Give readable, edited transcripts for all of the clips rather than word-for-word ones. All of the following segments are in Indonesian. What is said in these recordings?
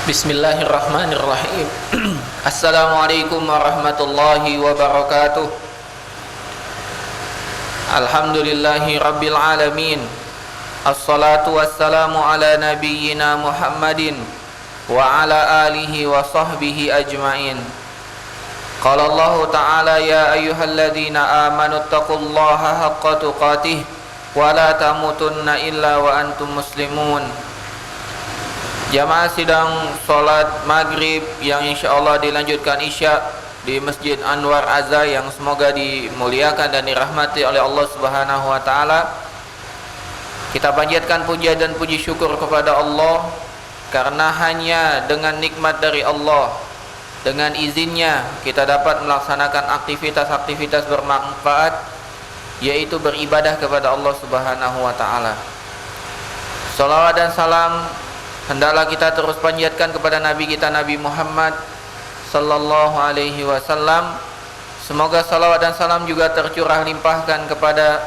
Bismillahirrahmanirrahim. Assalamualaikum warahmatullahi wabarakatuh. Alhamdulillahi rabbil alamin. Assalatu wassalamu ala nabiyyina Muhammadin wa ala alihi wa sahbihi ajma'in. Qala Allah ta'ala ya ayyuhalladzina amanu taqullaha haqqa tuqatih wa la tamutunna illa wa antum muslimun. Jamaah sidang solat maghrib yang insyaallah dilanjutkan isya di Masjid Anwar Azza yang semoga dimuliakan dan dirahmati oleh Allah Subhanahu wa taala. Kita panjatkan puja dan puji syukur kepada Allah karena hanya dengan nikmat dari Allah, dengan izinnya kita dapat melaksanakan aktivitas-aktivitas bermanfaat, yaitu beribadah kepada Allah Subhanahu wa taala. Salawat dan salam hendaklah kita terus panjatkan kepada Nabi kita Nabi Muhammad sallallahu alaihi wasallam. Semoga salawat dan salam juga tercurah limpahkan kepada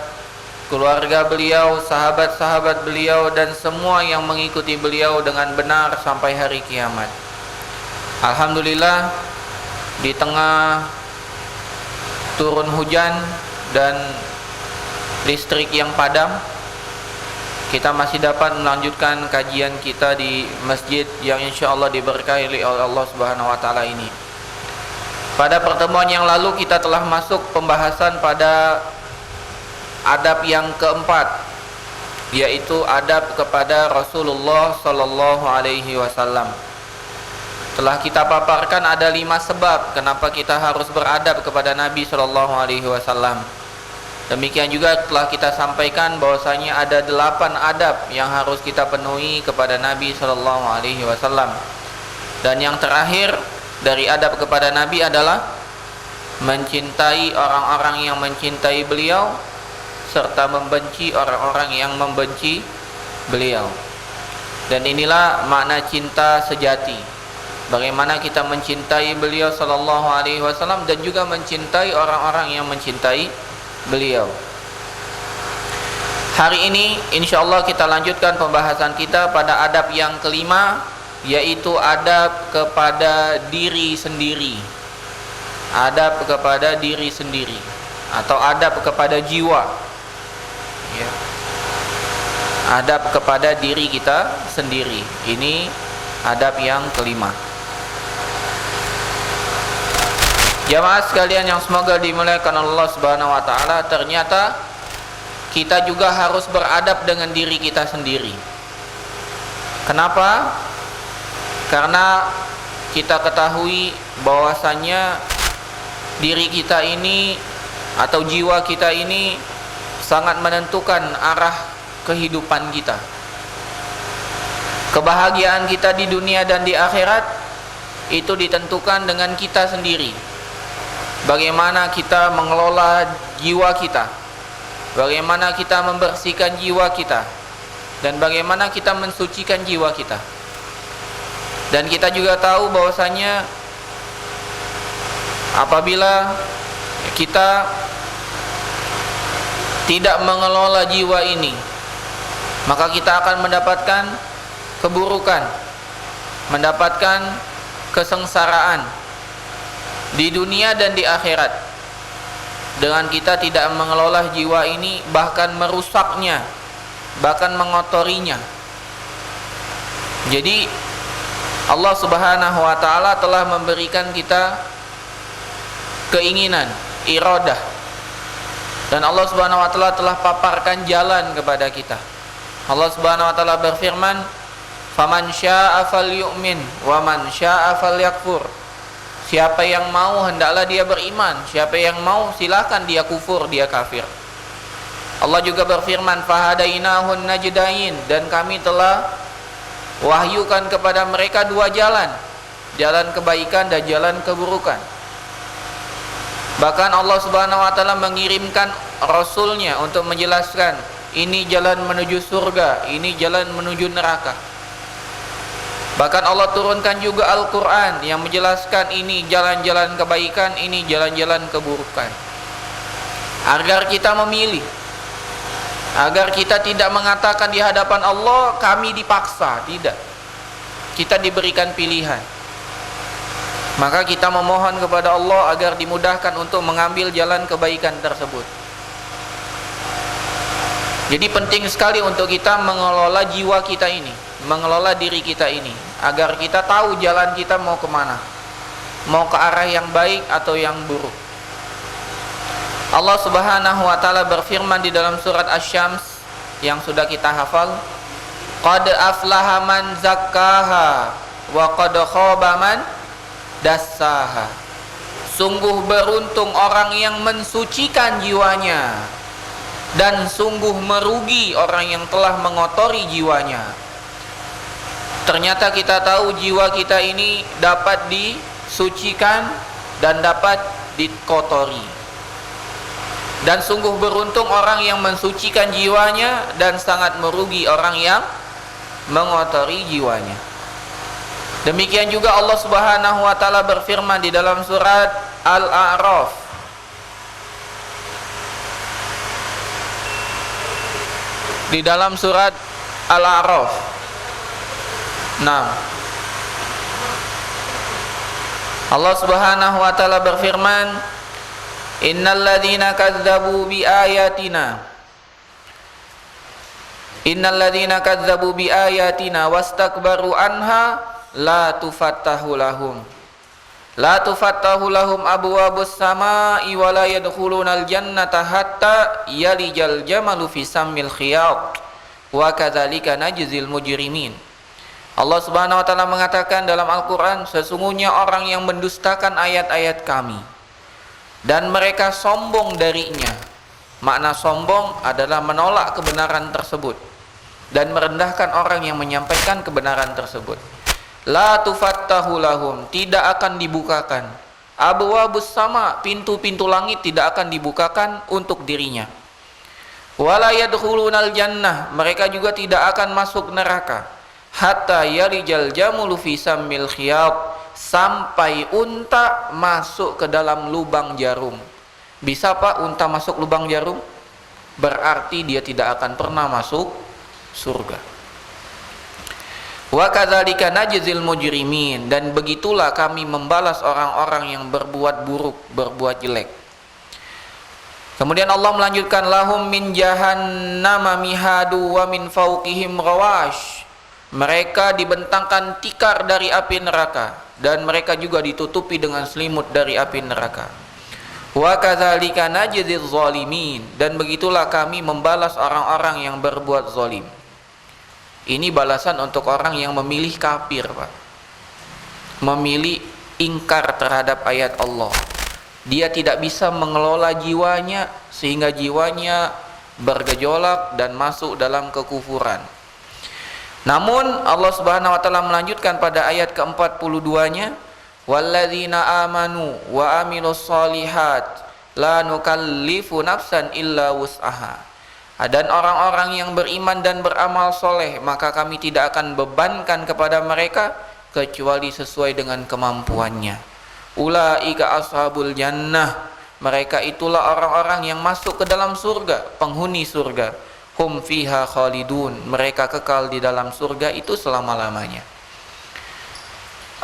keluarga beliau, sahabat-sahabat beliau, dan semua yang mengikuti beliau dengan benar sampai hari kiamat. Alhamdulillah, di tengah turun hujan dan listrik yang padam, kita masih dapat melanjutkan kajian kita di masjid yang insyaallah diberkahi oleh Allah Subhanahu wa taala ini. Pada pertemuan yang lalu kita telah masuk pembahasan pada adab yang keempat, yaitu adab kepada Rasulullah sallallahu alaihi wasallam. Telah kita paparkan ada 5 sebab kenapa kita harus beradab kepada Nabi sallallahu alaihi wasallam. Demikian juga telah kita sampaikan bahwasanya ada 8 adab yang harus kita penuhi kepada Nabi sallallahu alaihi wasallam. Dan yang terakhir dari adab kepada Nabi adalah mencintai orang-orang yang mencintai beliau serta membenci orang-orang yang membenci beliau. Dan inilah makna cinta sejati. Bagaimana kita mencintai beliau sallallahu alaihi wasallam dan juga mencintai orang-orang yang mencintai beliau. Hari ini insyaallah kita lanjutkan pembahasan kita pada adab yang kelima, yaitu adab kepada diri sendiri. Adab kepada diri sendiri atau adab kepada jiwa, ya. Adab kepada diri kita sendiri. Ini adab yang kelima. Jamaah sekalian yang semoga dimuliakan Allah Subhanahu wa taala, ternyata kita juga harus beradab dengan diri kita sendiri. Kenapa? Karena kita ketahui bahwasannya diri kita ini atau jiwa kita ini sangat menentukan arah kehidupan kita. Kebahagiaan kita di dunia dan di akhirat itu ditentukan dengan kita sendiri. Bagaimana kita mengelola jiwa kita, bagaimana kita membersihkan jiwa kita, dan bagaimana kita mensucikan jiwa kita. Dan kita juga tahu bahwasanya apabila kita tidak mengelola jiwa ini, maka kita akan mendapatkan keburukan, mendapatkan kesengsaraan di dunia dan di akhirat. Dengan kita tidak mengelola jiwa ini, bahkan merusaknya, bahkan mengotorinya. Jadi Allah Subhanahu wa taala telah memberikan kita keinginan, iradah, dan Allah Subhanahu wa taala telah paparkan jalan kepada kita. Allah Subhanahu wa taala berfirman, "Faman syaa'a falyu'min wa man syaa'a falyakfur." Siapa yang mau hendaklah dia beriman, siapa yang mau silakan dia kufur, dia kafir. Allah juga berfirman, "Fahadainahun najdain," dan kami telah wahyukan kepada mereka 2 jalan, jalan kebaikan dan jalan keburukan. Bahkan Allah Subhanahu wa taala mengirimkan rasulnya untuk menjelaskan, ini jalan menuju surga, ini jalan menuju neraka. Bahkan Allah turunkan juga Al-Quran yang menjelaskan ini jalan-jalan kebaikan, ini jalan-jalan keburukan. Agar kita memilih, agar kita tidak mengatakan di hadapan Allah kami dipaksa, tidak. kita diberikan pilihan. Maka kita memohon kepada Allah agar dimudahkan untuk mengambil jalan kebaikan tersebut. Jadi penting sekali untuk kita mengelola jiwa kita ini, mengelola diri kita ini, agar kita tahu jalan kita mau kemana, mau ke arah yang baik atau yang buruk. Allah Subhanahu wa Ta'ala berfirman di dalam surat Asy-Syams yang sudah kita hafal, qad aflaha man zakkaha wa qad khaba man dassaha. Sungguh beruntung orang yang mensucikan jiwanya, dan sungguh merugi orang yang telah mengotori jiwanya. Ternyata kita tahu jiwa kita ini dapat disucikan dan dapat dikotori. Dan sungguh beruntung orang yang mensucikan jiwanya, dan sangat merugi orang yang mengotori jiwanya. Demikian juga Allah Subhanahu wa Ta'ala berfirman di dalam surat Al-A'raf, di dalam surat Al-A'raf. Nah, Allah Subhanahu wa Ta'ala berfirman, innal ladzina kadzdzabu bi ayatina wastakbaru anha la tufattahu lahum abwabus samaa'i wa la yadkhulunal jannata hatta yalijal jamalu fi sammil khiyat wa kadzalika najzil mujrimin. Allah Subhanahu wa Ta'ala mengatakan dalam Al-Qur'an, sesungguhnya orang yang mendustakan ayat-ayat kami dan mereka sombong darinya. Makna sombong adalah menolak kebenaran tersebut dan merendahkan orang yang menyampaikan kebenaran tersebut. La tufattahu lahum, tidak akan dibukakan. Abwabus sama, pintu-pintu langit tidak akan dibukakan untuk dirinya. Wala yadkhulunal jannah, mereka juga tidak akan masuk neraka. Hatta yalijal jamulu fi sammil khiyat, sampai unta masuk ke dalam lubang jarum. Bisa Pak unta masuk lubang jarum? Berarti dia tidak akan pernah masuk surga. Wa kadzalika najzil mujrimin, dan begitulah kami membalas orang-orang yang berbuat buruk, berbuat jelek. Kemudian Allah melanjutkan, lahum min jahannama mihadu wa min fawqihim ghawash. Mereka dibentangkan tikar dari api neraka, dan mereka juga ditutupi dengan selimut dari api neraka. Wa kadzalika najzil zalimin, dan begitulah kami membalas orang-orang yang berbuat zalim. Ini balasan untuk orang yang memilih kafir, Pak. Memilih ingkar terhadap ayat Allah. Dia tidak bisa mengelola jiwanya sehingga jiwanya bergejolak dan masuk dalam kekufuran. Namun Allah Subhanahu wa Ta'ala melanjutkan pada ayat ke-42-nya, walladzina amanu wa amilus solihat la nukallifu nafsan illa wus'aha. Dan orang-orang yang beriman dan beramal soleh, maka kami tidak akan bebankan kepada mereka kecuali sesuai dengan kemampuannya. Ulaika ashabul jannah, mereka itulah orang-orang yang masuk ke dalam surga, penghuni surga. Hum fiha khalidun, mereka kekal di dalam surga itu selama-lamanya.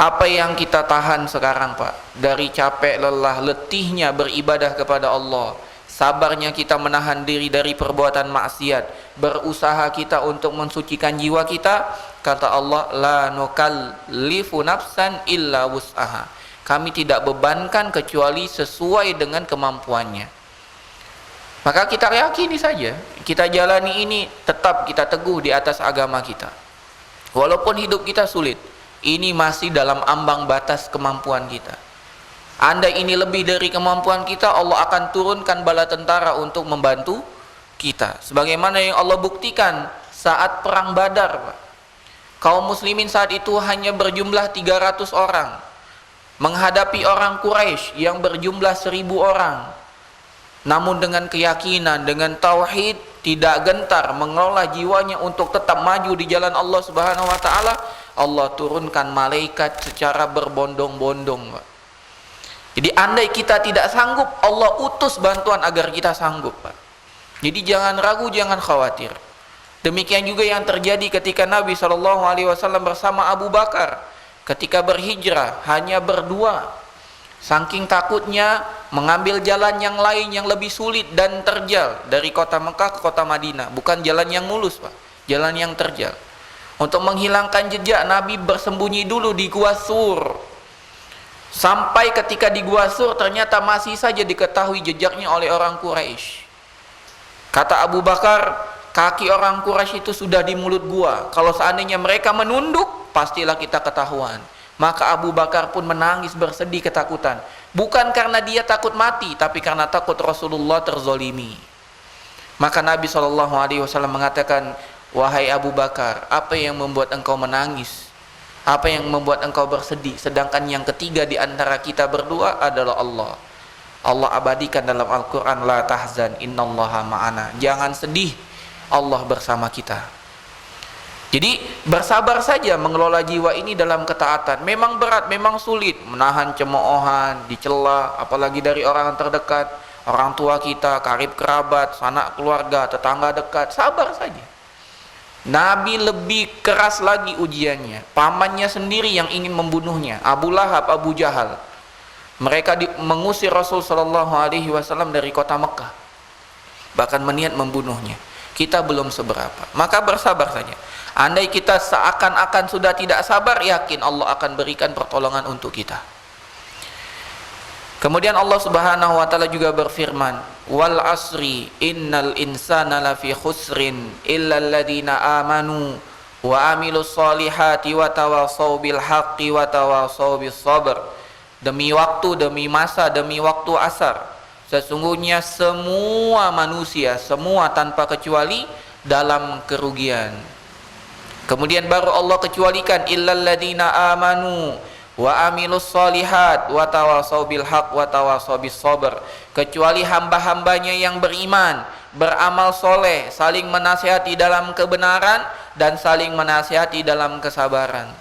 Apa yang kita tahan sekarang, Pak? Dari capek, lelah, letihnya beribadah kepada Allah, sabarnya kita menahan diri dari perbuatan maksiat, berusaha kita untuk mensucikan jiwa kita. Kata Allah, la nukallifu nafsan illa wus'aha, kami tidak bebankan kecuali sesuai dengan kemampuannya. Maka kita yakini saja, kita jalani ini, tetap kita teguh di atas agama kita. Walaupun hidup kita sulit, ini masih dalam ambang batas kemampuan kita. Andai ini lebih dari kemampuan kita, Allah akan turunkan bala tentara untuk membantu kita. Sebagaimana yang Allah buktikan saat perang Badar, Pak. Kaum muslimin saat itu hanya berjumlah 300 orang menghadapi orang Quraisy yang berjumlah 1000 orang. Namun dengan keyakinan, dengan tauhid, tidak gentar mengelola jiwanya untuk tetap maju di jalan Allah Subhanahu wa Ta'ala, Allah turunkan malaikat secara berbondong-bondong, Pak. Jadi andai kita tidak sanggup, Allah utus bantuan agar kita sanggup, Pak. Jadi jangan ragu, jangan khawatir. Demikian juga yang terjadi ketika Nabi SAW bersama Abu Bakar ketika berhijrah hanya berdua. Saking takutnya mengambil jalan yang lain yang lebih sulit dan terjal dari kota Mekah ke kota Madinah. Bukan jalan yang mulus, Pak, jalan yang terjal. Untuk menghilangkan jejak, Nabi bersembunyi dulu di Gua Sur. Sampai ketika di Gua Sur ternyata masih saja diketahui jejaknya oleh orang Quraisy. Kata Abu Bakar, kaki orang Quraisy itu sudah di mulut gua. Kalau seandainya mereka menunduk, pastilah kita ketahuan. Maka Abu Bakar pun menangis bersedih ketakutan. Bukan karena dia takut mati, tapi karena takut Rasulullah terzolimi. Maka Nabi SAW mengatakan, wahai Abu Bakar, apa yang membuat engkau menangis? Apa yang membuat engkau bersedih? Sedangkan yang ketiga di antara kita berdua adalah Allah. Allah abadikan dalam Al-Quran, la tahzan innallaha ma'ana. Jangan sedih, Allah bersama kita. Jadi bersabar saja mengelola jiwa ini dalam ketaatan. Memang berat, memang sulit menahan cemoohan, dicela, apalagi dari orang terdekat, orang tua kita, karib kerabat, sanak keluarga, tetangga dekat. Sabar saja. Nabi lebih keras lagi ujiannya. Pamannya sendiri yang ingin membunuhnya, Abu Lahab, Abu Jahal. Mereka mengusir Rasul SAW dari kota Mekah, bahkan berniat membunuhnya. Kita belum seberapa, maka bersabar saja. Andai kita seakan-akan sudah tidak sabar, yakin Allah akan berikan pertolongan untuk kita. Kemudian Allah Subhanahu wa taala juga berfirman, wal asri innal insana lafi khusrin illa alladziina amanu wa amilus solihati wa tawasaw bil haqqi wa tawasaw bis sabr. Demi waktu, demi masa, demi waktu asar, sesungguhnya semua manusia, semua tanpa kecuali dalam kerugian. Kemudian baru Allah kecualikan, illal ladzina amanu wa amilus solihat wa tawasaw bil haqq wa tawasaw bis sabr. Kecuali hamba-hambanya yang beriman, beramal soleh, saling menasihati dalam kebenaran dan saling menasihati dalam kesabaran.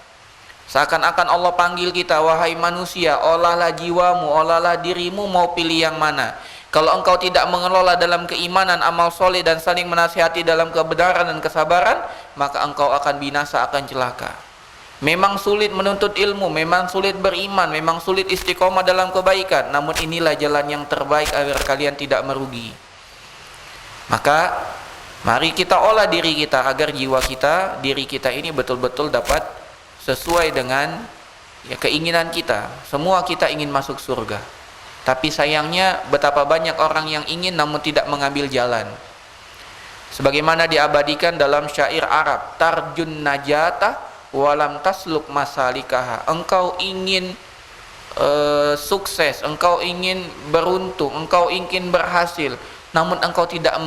Seakan-akan Allah panggil kita, wahai manusia, olahlah jiwamu, olahlah dirimu, mau pilih yang mana. Kalau engkau tidak mengelola dalam keimanan, amal soleh dan saling menasihati dalam kebenaran dan kesabaran, maka engkau akan binasa, akan celaka. Memang sulit menuntut ilmu, memang sulit beriman, memang sulit istiqomah dalam kebaikan, namun inilah jalan yang terbaik agar kalian tidak merugi. Maka mari kita olah diri kita agar jiwa kita, diri kita ini betul-betul dapat sesuai dengan keinginan kita. Semua kita ingin masuk surga, tapi sayangnya betapa banyak orang yang ingin namun tidak mengambil jalan. Sebagaimana diabadikan dalam syair Arab, tarjun najata walam tasluk masalikaha. Engkau ingin sukses, engkau ingin beruntung, engkau ingin berhasil, namun engkau tidak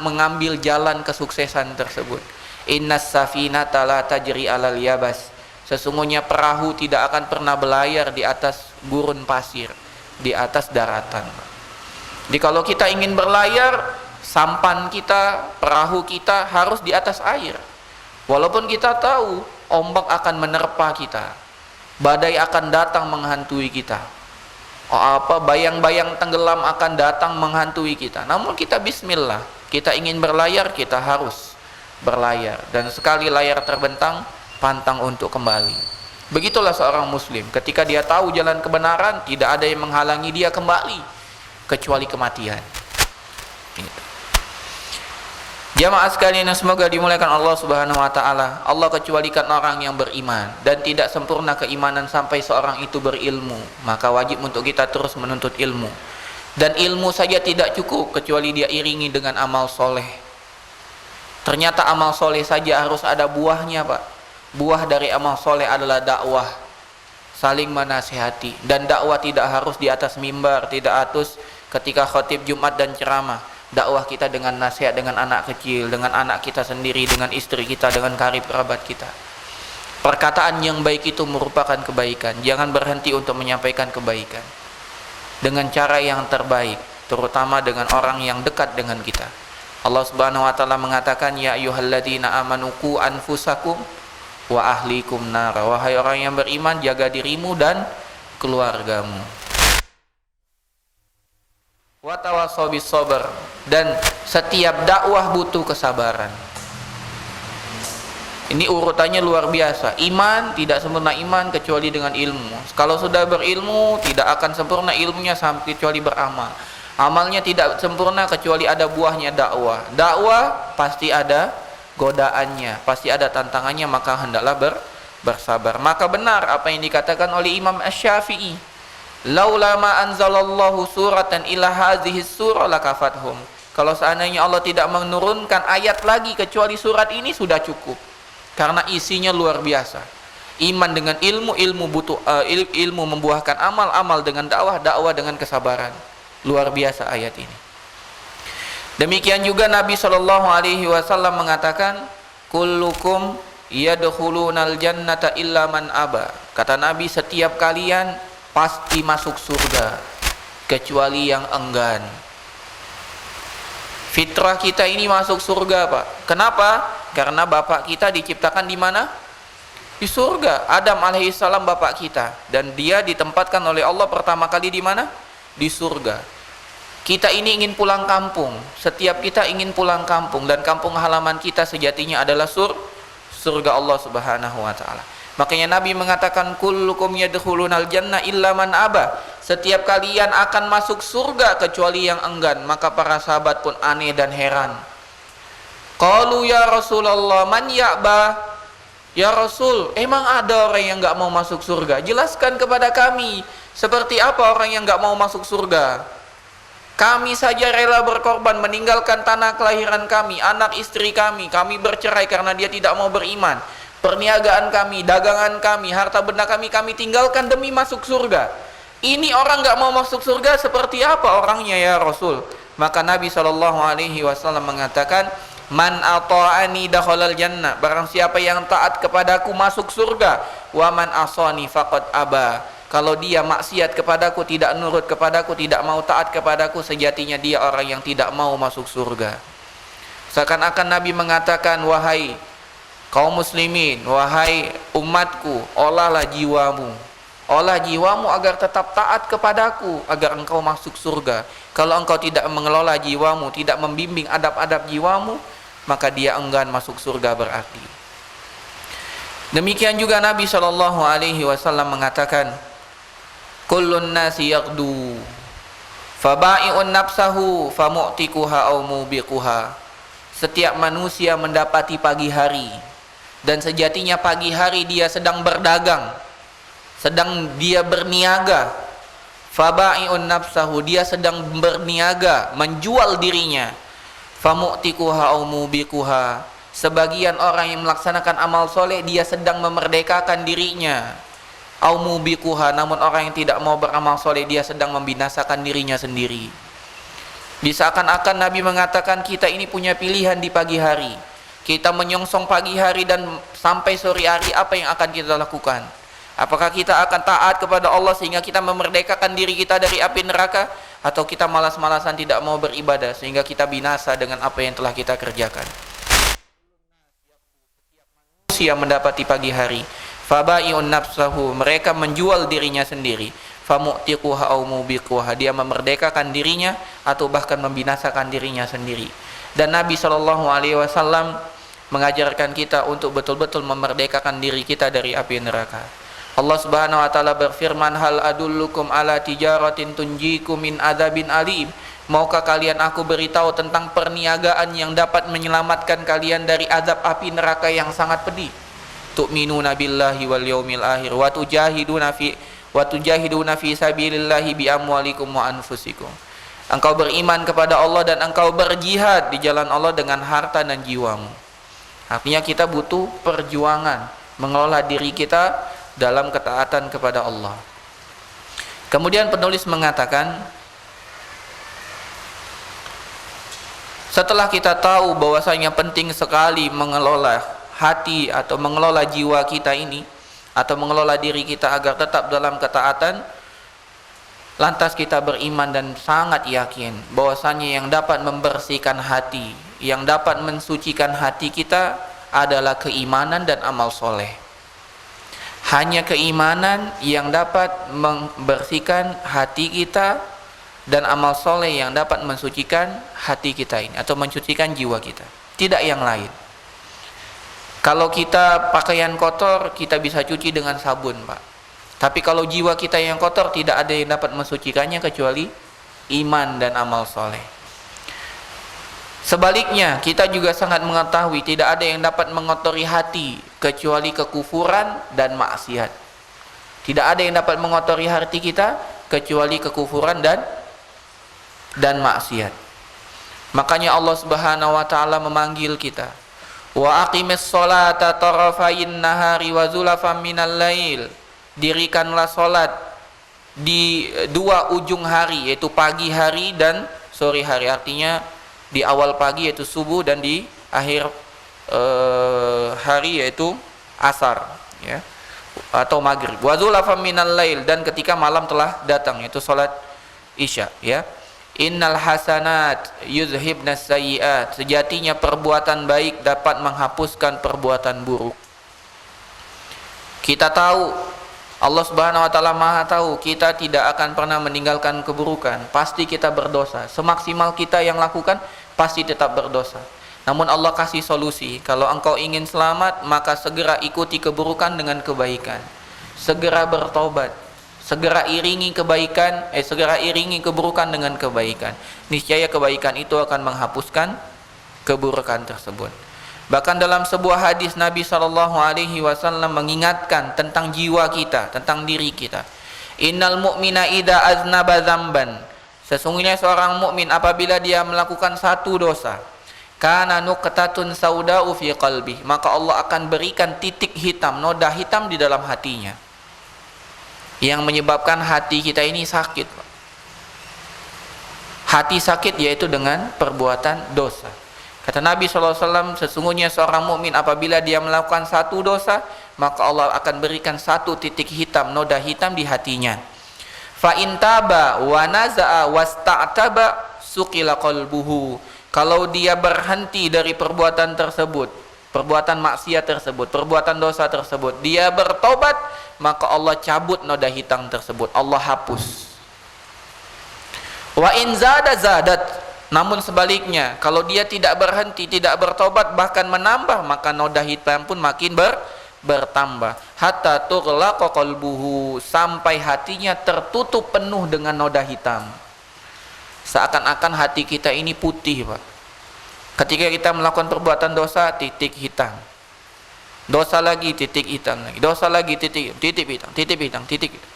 mengambil jalan kesuksesan tersebut. Innas safinata la tajri alal yabas. Sesungguhnya perahu tidak akan pernah belayar di atas gurun pasir, di atas daratan. Jadi kalau kita ingin berlayar, sampan kita, perahu kita harus di atas air. Walaupun kita tahu ombak akan menerpa kita, badai akan datang menghantui kita, bayang-bayang tenggelam akan datang menghantui kita, namun kita bismillah, kita ingin berlayar, kita harus berlayar. Dan sekali layar terbentang, pantang untuk kembali. Begitulah seorang muslim, ketika dia tahu jalan kebenaran, tidak ada yang menghalangi dia kembali kecuali kematian. Jamaah sekalian yang semoga dimuliakan Allah Subhanahu wa taala, Allah kecualikan orang yang beriman, dan tidak sempurna keimanan sampai seorang itu berilmu. Maka wajib untuk kita terus menuntut ilmu. Dan ilmu saja tidak cukup kecuali dia iringi dengan amal soleh. Ternyata amal soleh saja harus ada buahnya, Pak. Buah dari amal soleh adalah dakwah, saling menasihati. Dan dakwah tidak harus di atas mimbar, tidak harus ketika khatib Jumat dan ceramah. Dakwah kita dengan nasihat, dengan anak kecil, dengan anak kita sendiri, dengan istri kita, dengan karib kerabat kita. Perkataan yang baik itu merupakan kebaikan. Jangan berhenti untuk menyampaikan kebaikan dengan cara yang terbaik, terutama dengan orang yang dekat dengan kita. Allah Subhanahu wa taala mengatakan, ya ayyuhalladzina amanu qu anfusakum wa ahlikum nar. Wahai orang yang beriman, jaga dirimu dan keluargamu. Wa tawasaw bis sabr. Dan setiap dakwah butuh kesabaran. Ini urutannya luar biasa. Iman, tidak sempurna iman kecuali dengan ilmu. Kalau sudah berilmu, tidak akan sempurna ilmunya sampai kecuali beramal. Amalnya tidak sempurna kecuali ada buahnya dakwah. Dakwah pasti ada godaannya, pasti ada tantangannya, maka hendaklah bersabar. Maka benar apa yang dikatakan oleh Imam Asy-Syafi'i, laula ma anzalallahu suratan ila hadhihi surah lakafathum. Kalau seandainya Allah tidak menurunkan ayat lagi kecuali surat ini sudah cukup. Karena isinya luar biasa. Iman dengan ilmu, ilmu butuh ilmu membuahkan amal, amal dengan dakwah, dakwah dengan kesabaran. Luar biasa ayat ini. Demikian juga Nabi SAW mengatakan, kullukum yadkhulunal jannata illa man aba. Kata Nabi, setiap kalian pasti masuk surga kecuali yang enggan. Fitrah kita ini masuk surga, Pak. Kenapa? Karena bapak kita diciptakan di mana? Di surga. Adam alaihissalam bapak kita, dan dia ditempatkan oleh Allah pertama kali di mana? Di surga. Kita ini ingin pulang kampung. Setiap kita ingin pulang kampung, dan kampung halaman kita sejatinya adalah surga Allah Subhanahu wa taala. Makanya Nabi mengatakan, kullukum yadkhulunal jannah illa man aba. Setiap kalian akan masuk surga kecuali yang enggan. Maka para sahabat pun aneh dan heran. Qalu ya Rasulullah, man ya'ba? Ya Rasul, emang ada orang yang enggak mau masuk surga? Jelaskan kepada kami, seperti apa orang yang enggak mau masuk surga? Kami saja rela berkorban meninggalkan tanah kelahiran kami, anak istri kami bercerai karena dia tidak mau beriman. Perniagaan kami, dagangan kami, harta benda kami tinggalkan demi masuk surga. Ini orang enggak mau masuk surga, seperti apa orangnya ya Rasul? Maka Nabi SAW mengatakan, man ata'ani dakhalal jannah. Barang siapa yang taat kepadaku masuk surga. Wa man asani faqad aba. Kalau dia maksiat kepadaku, tidak nurut kepadaku, tidak mau taat kepadaku, sejatinya dia orang yang tidak mau masuk surga. Seakan-akan Nabi mengatakan, wahai kaum muslimin, wahai umatku, olahlah jiwamu. Olah jiwamu agar tetap taat kepadaku, agar engkau masuk surga. Kalau engkau tidak mengelola jiwamu, tidak membimbing adab-adab jiwamu, maka dia enggan masuk surga berarti. Demikian juga Nabi SAW mengatakan, kullun nasi yaqdu faba'i'un nafsahu famu'tikuha aw mubiquha. Setiap manusia mendapati pagi hari, dan sejatinya pagi hari dia sedang berdagang, sedang dia berniaga. Faba'i'un nafsahu, dia sedang berniaga, menjual dirinya. Famu'tikuha aw mubiquha. Sebagian orang yang melaksanakan amal soleh, dia sedang memerdekakan dirinya. Aw mubiquha, namun orang yang tidak mau beramal soleh, dia sedang membinasakan dirinya sendiri. Seakan-akan Nabi mengatakan, kita ini punya pilihan di pagi hari. Kita menyongsong pagi hari dan sampai sore hari, apa yang akan kita lakukan? Apakah kita akan taat kepada Allah sehingga kita memerdekakan diri kita dari api neraka, atau kita malas-malasan tidak mau beribadah sehingga kita binasa dengan apa yang telah kita kerjakan? Manusia mendapati pagi hari, faba'i'un nafsahu, mereka menjual dirinya sendiri. Famu'tiquha aw mubiquha, dia memerdekakan dirinya atau bahkan membinasakan dirinya sendiri. Dan Nabi SAW mengajarkan kita untuk betul-betul memerdekakan diri kita dari api neraka. Allah Subhanahu wa taala berfirman, hal adullukum ala tijaratin tunjikum min adzabin alim. Maukah kalian aku beritahu tentang perniagaan yang dapat menyelamatkan kalian dari azab api neraka yang sangat pedih? Tu'minuna billahi wal yaumil akhir wa tujahiduna fi sabilillahi bi amwalikum wa anfusikum. Engkau beriman kepada Allah dan engkau berjihad di jalan Allah dengan harta dan jiwamu. Artinya kita butuh perjuangan mengelola diri kita dalam ketaatan kepada Allah. Kemudian penulis mengatakan, setelah kita tahu bahwasanya penting sekali mengelola hati atau mengelola jiwa kita ini, atau mengelola diri kita agar tetap dalam ketaatan, lantas kita beriman dan sangat yakin bahwasanya yang dapat membersihkan hati, yang dapat mensucikan hati kita adalah keimanan dan amal soleh. Hanya keimanan yang dapat membersihkan hati kita, dan amal soleh yang dapat mensucikan hati kita ini, atau mensucikan jiwa kita, tidak yang lain. Kalau kita pakaian kotor, kita bisa cuci dengan sabun, Pak. Tapi kalau jiwa kita yang kotor, tidak ada yang dapat mensucikannya kecuali iman dan amal soleh. Sebaliknya, kita juga sangat mengetahui tidak ada yang dapat mengotori hati kecuali kekufuran dan maksiat. Tidak ada yang dapat mengotori hati kita kecuali kekufuran dan maksiat. Makanya Allah Subhanahu wa taala memanggil kita, wa aqimis sholata tarafain nahari wa zulafam minal lail. Dirikanlah salat di dua ujung hari, yaitu pagi hari dan sore hari. Artinya di awal pagi yaitu subuh dan di akhir hari yaitu asar, ya, atau maghrib. Wa zulafam minal lail, dan ketika malam telah datang yaitu salat isya, ya. Innal hasanat yuzhibnas sayyiat. Sejatinya perbuatan baik dapat menghapuskan perbuatan buruk. Kita tahu, Allah Subhanahu wa taala Maha tahu, kita tidak akan pernah meninggalkan keburukan. Pasti kita berdosa. Semaksimal kita yang lakukan, pasti tetap berdosa. Namun Allah kasih solusi. Kalau engkau ingin selamat, maka segera ikuti keburukan dengan kebaikan. Segera bertobat. Segera iringi kebaikan, segera iringi keburukan dengan kebaikan. Niscaya kebaikan itu akan menghapuskan keburukan tersebut. Bahkan dalam sebuah hadis Nabi SAW mengingatkan tentang jiwa kita, tentang diri kita. Innal mu'mina idza aznaba dzamban. Sesungguhnya seorang mukmin apabila dia melakukan satu dosa, kana nuqtatun sauda'u fi qalbi, maka Allah akan berikan titik hitam, noda hitam di dalam hatinya, yang menyebabkan hati kita ini sakit. Hati sakit yaitu dengan perbuatan dosa. Kata Nabi SAW, sesungguhnya seorang mukmin apabila dia melakukan satu dosa, maka Allah akan berikan satu titik hitam, noda hitam di hatinya. Fa intaba wa naza'a wasta'taba suqila qalbuhu. Kalau dia berhenti dari perbuatan tersebut, perbuatan maksiat tersebut, perbuatan dosa tersebut, dia bertobat, maka Allah cabut noda hitam tersebut, Allah hapus. Wa in zada zadat. Namun sebaliknya, kalau dia tidak berhenti, tidak bertobat, bahkan menambah, maka noda hitam pun makin bertambah. Hatta tughlaqa qalbuhu, sampai hatinya tertutup penuh dengan noda hitam. Seakan-akan hati kita ini putih, Pak. Ketika kita melakukan perbuatan dosa, titik hitam. Dosa lagi, titik hitam lagi. Dosa lagi, titik hitam, titik hitam, titik hitam.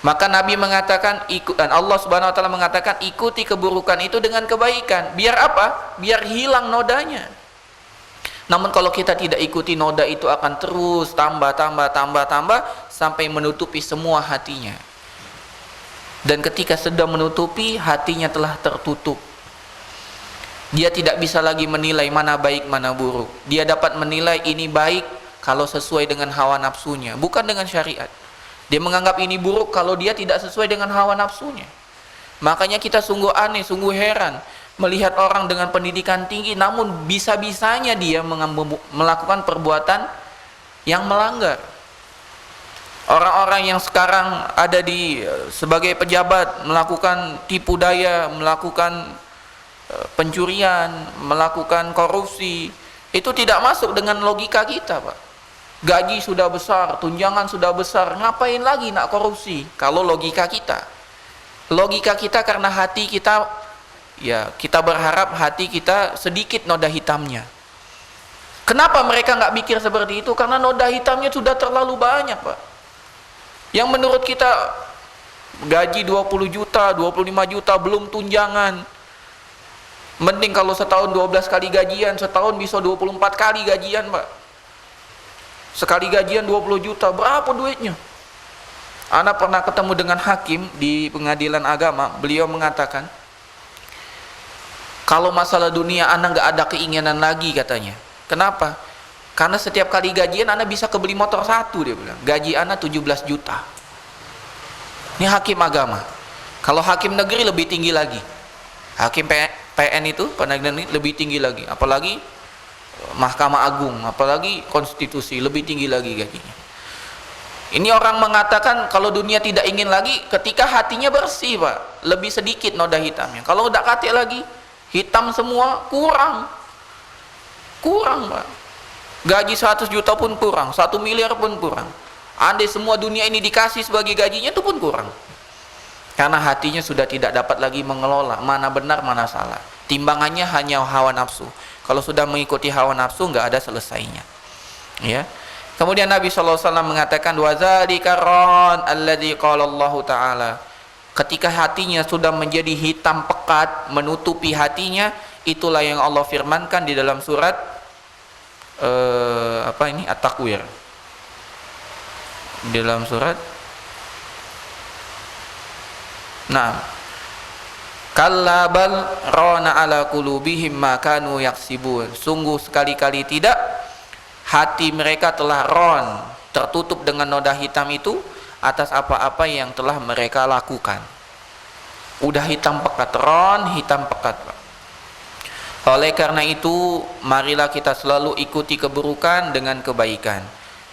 Maka Nabi mengatakan, dan Allah Subhanahu wa taala mengatakan, ikuti keburukan itu dengan kebaikan. Biar apa? Biar hilang nodanya. Namun kalau kita tidak ikuti, noda itu akan terus tambah sampai menutupi semua hatinya. Dan ketika sudah menutupi, hatinya telah tertutup. Dia tidak bisa lagi menilai mana baik, mana buruk. Dia dapat menilai ini baik kalau sesuai dengan hawa nafsunya, bukan dengan syariat. Dia menganggap ini buruk kalau dia tidak sesuai dengan hawa nafsunya. Makanya kita sungguh aneh, sungguh heran melihat orang dengan pendidikan tinggi namun bisa-bisanya dia melakukan perbuatan yang melanggar. Orang-orang yang sekarang ada di sebagai pejabat melakukan tipu daya, melakukan pencurian, melakukan korupsi, itu tidak masuk dengan logika kita, Pak. Gaji sudah besar, tunjangan sudah besar, ngapain lagi nak korupsi? Kalau logika kita karena hati kita, ya kita berharap hati kita sedikit noda hitamnya. Kenapa mereka nggak mikir seperti itu? Karena noda hitamnya sudah terlalu banyak, Pak. Yang menurut kita gaji 20 juta, 25 juta belum tunjangan. Mending kalau setahun 12 kali gajian, setahun bisa 24 kali gajian, Pak. Sekali gajian 20 juta, berapa duitnya? Ana pernah ketemu dengan hakim di pengadilan agama, beliau mengatakan, kalau masalah dunia Ana nggak ada keinginan lagi, katanya. Kenapa? Karena setiap kali gajian Ana bisa kebeli motor satu, dia bilang. Gaji Ana 17 juta. Ini hakim agama. Kalau hakim negeri lebih tinggi lagi. Hakim PN itu, pengadilan ini lebih tinggi lagi. Apalagi Mahkamah Agung, apalagi konstitusi, lebih tinggi lagi gajinya. Ini orang mengatakan kalau dunia tidak ingin lagi ketika hatinya bersih, Pak. Lebih sedikit noda hitamnya. Kalau udah kate lagi, hitam semua, kurang, Pak. Gaji 100 juta pun kurang, 1 miliar pun kurang. Andai semua dunia ini dikasih sebagai gajinya, itu pun kurang. Karena hatinya sudah tidak dapat lagi mengelola mana benar mana salah. Timbangannya hanya hawa nafsu. Kalau sudah mengikuti hawa nafsu, nggak ada selesainya. Ya. Kemudian Nabi SAW mengatakan, wadzalika ran alladzi qala Allah Ta'ala. Ketika hatinya sudah menjadi hitam pekat, menutupi hatinya, itulah yang Allah firmankan di dalam surat At-Takwir. Di dalam surat kalla bal rana ala qulubihim ma kanu yaksibun. Sungguh sekali-kali tidak, hati mereka telah tertutup dengan noda hitam itu atas apa-apa yang telah mereka lakukan. Udah hitam pekat, hitam pekat, Pak. Oleh karena itu, marilah kita selalu ikuti keburukan dengan kebaikan.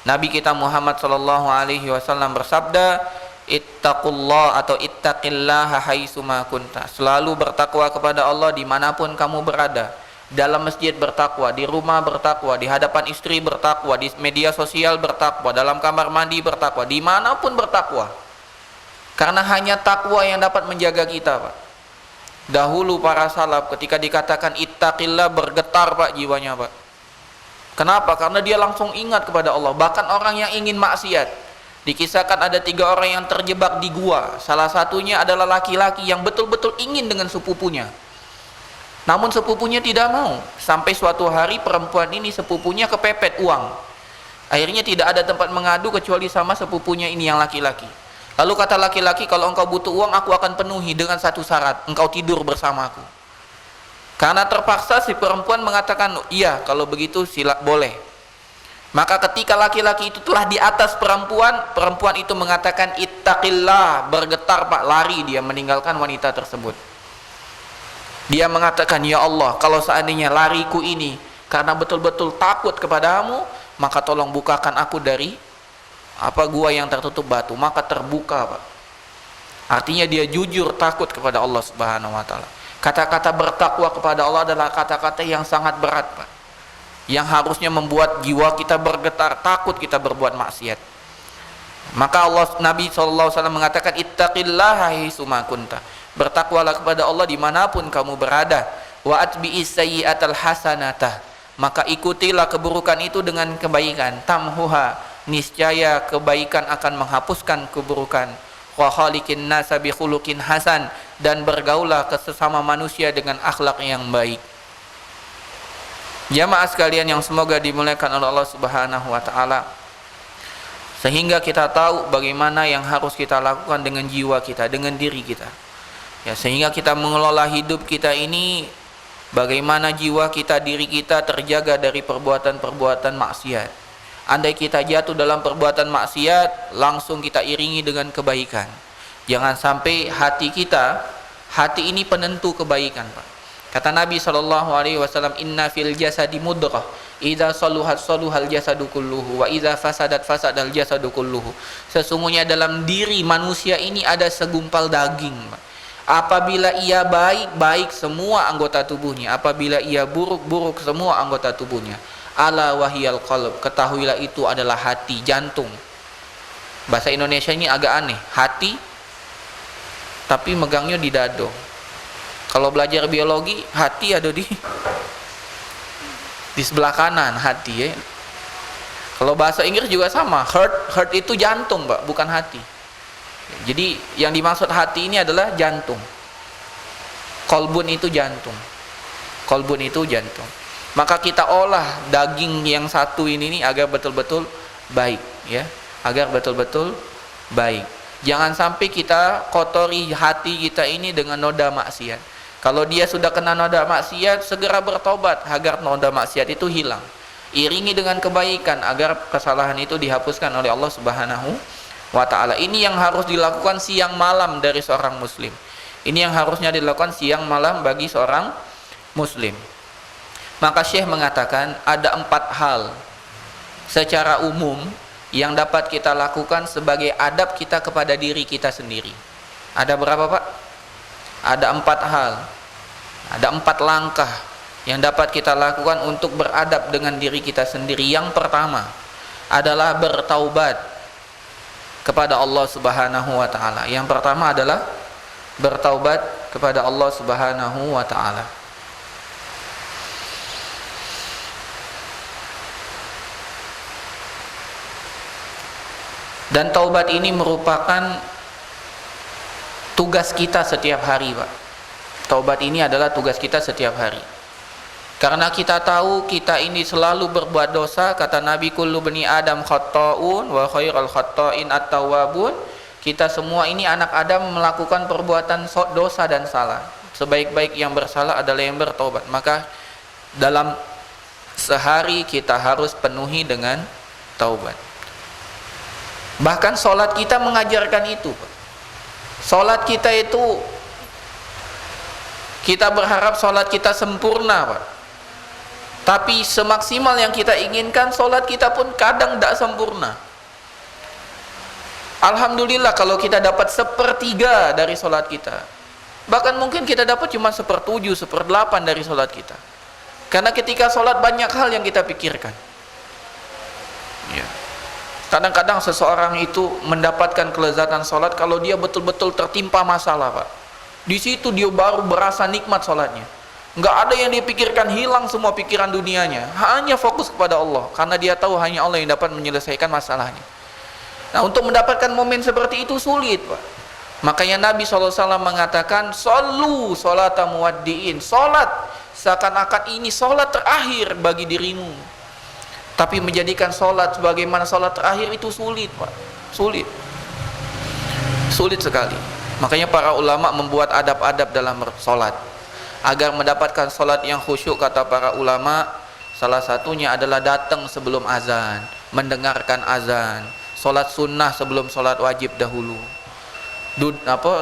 Nabi kita Muhammad SAW bersabda, ittaqullah atau ittaqillaha haitsuma kunta. Selalu bertakwa kepada Allah dimanapun kamu berada. Dalam masjid bertakwa, di rumah bertakwa, di hadapan istri bertakwa, di media sosial bertakwa, dalam kamar mandi bertakwa, dimanapun bertakwa. Karena hanya takwa yang dapat menjaga kita, Pak. Dahulu para salaf ketika dikatakan ittaqillah, bergetar, Pak, jiwanya, Pak. Kenapa? Karena dia langsung ingat kepada Allah. Bahkan orang yang ingin maksiat, dikisahkan ada 3 orang yang terjebak di gua. Salah satunya adalah laki-laki yang betul-betul ingin dengan sepupunya, namun sepupunya tidak mau. Sampai suatu hari perempuan ini, sepupunya kepepet uang. Akhirnya tidak ada tempat mengadu kecuali sama sepupunya ini yang laki-laki. Lalu kata laki-laki, kalau engkau butuh uang, aku akan penuhi dengan satu syarat, engkau tidur bersamaku. Karena terpaksa si perempuan mengatakan, iya, kalau begitu boleh. Maka ketika laki-laki itu telah di atas perempuan, perempuan itu mengatakan ittaqillah, bergetar, Pak, lari dia meninggalkan wanita tersebut. Dia mengatakan, ya Allah, kalau seandainya lariku ini karena betul-betul takut kepadamu, maka tolong bukakan aku dari gua yang tertutup batu. Maka terbuka, Pak. Artinya dia jujur takut kepada Allah Subhanahu wa taala. Kata-kata bertakwa kepada Allah adalah kata-kata yang sangat berat, Pak, yang harusnya membuat jiwa kita bergetar, takut kita berbuat maksiat. Maka Nabi SAW mengatakan ittaqillaha haitsuma kunta. Bertakwalah kepada Allah dimanapun kamu berada. Wa atbi'is sayyi'atal hasanatah. Maka ikutilah keburukan itu dengan kebaikan. Tamhuha, niscaya kebaikan akan menghapuskan keburukan. Wa khaliqin nasa bi khuluqin hasan, dan bergaulah ke sesama manusia dengan akhlak yang baik. Jamaah sekalian yang semoga dimuliakan oleh Allah Subhanahu wa taala, sehingga kita tahu bagaimana yang harus kita lakukan dengan jiwa kita, dengan diri kita. Ya, sehingga kita mengelola hidup kita ini, bagaimana jiwa kita, diri kita terjaga dari perbuatan-perbuatan maksiat. Andai kita jatuh dalam perbuatan maksiat, langsung kita iringi dengan kebaikan. Jangan sampai hati ini penentu kebaikan, Pak. Kata Nabi SAW, inna fil jasadi mudghah, idza saluhat saluhal jasadu kulluhu, wa idza fasadat fasadal jasadu kulluhu. Sesungguhnya dalam diri manusia ini ada segumpal daging, Pak. Apabila ia baik, baik semua anggota tubuhnya. Apabila ia buruk, buruk semua anggota tubuhnya. Ala wahiyal qalb, ketahuilah itu adalah hati, jantung. Bahasa Indonesia ini agak aneh, hati tapi megangnya di dado. Kalau belajar biologi, hati ada di sebelah kanan, hati, ya. Kalau bahasa Inggris juga sama, heart itu jantung, Pak, bukan hati. Jadi yang dimaksud hati ini adalah jantung. Kolbun itu jantung. Kolbun itu jantung. Maka kita olah daging yang satu ini agar betul-betul baik, ya, agar betul-betul baik. Jangan sampai kita kotori hati kita ini dengan noda maksiat. Kalau dia sudah kena noda maksiat, segera bertobat agar noda maksiat itu hilang. Iringi dengan kebaikan agar kesalahan itu dihapuskan oleh Allah Subhanahu wa taala. Ini yang harus dilakukan siang malam dari seorang muslim. Ini yang harusnya dilakukan siang malam bagi seorang muslim. Maka Syekh mengatakan ada 4 hal secara umum yang dapat kita lakukan sebagai adab kita kepada diri kita sendiri. Ada berapa, Pak? Ada 4 hal. Ada 4 langkah yang dapat kita lakukan untuk beradab dengan diri kita sendiri. Yang pertama adalah bertaubat kepada Allah Subhanahu wa taala. Yang pertama adalah bertaubat kepada Allah Subhanahu wa taala. Dan taubat ini merupakan tugas kita setiap hari, Pak. Taubat ini adalah tugas kita setiap hari. Karena kita tahu kita ini selalu berbuat dosa. Kata Nabi, kullu bani Adam khatta'un wa khairul khatta'in at-tawwabun. Kita semua ini anak Adam melakukan perbuatan dosa dan salah. Sebaik-baik yang bersalah adalah yang bertaubat. Maka dalam sehari kita harus penuhi dengan taubat. Bahkan sholat kita mengajarkan itu, Pak. Sholat kita itu, kita berharap sholat kita sempurna, Pak. Tapi semaksimal yang kita inginkan, sholat kita pun kadang tidak sempurna. Alhamdulillah kalau kita dapat 1/3 dari sholat kita. Bahkan mungkin kita dapat cuma 1/7, 1/8 dari sholat kita. Karena ketika sholat banyak hal yang kita pikirkan. Ya. Kadang-kadang seseorang itu mendapatkan kelezatan sholat kalau dia betul-betul tertimpa masalah, Pak. Di situ dia baru berasa nikmat sholatnya. Nggak ada yang dipikirkan, hilang semua pikiran dunianya. Hanya fokus kepada Allah. Karena dia tahu hanya Allah yang dapat menyelesaikan masalahnya. Nah, untuk mendapatkan momen seperti itu sulit, Pak. Makanya Nabi SAW mengatakan, "Shollu sholata muwaddi'in." Sholat seakan-akan ini sholat terakhir bagi dirimu. Tapi menjadikan sholat sebagaimana sholat terakhir itu sulit, Pak. Sulit sekali. Makanya para ulama membuat adab-adab dalam sholat agar mendapatkan sholat yang khusyuk. Kata para ulama, salah satunya adalah datang sebelum azan, mendengarkan azan, sholat sunnah sebelum sholat wajib dahulu,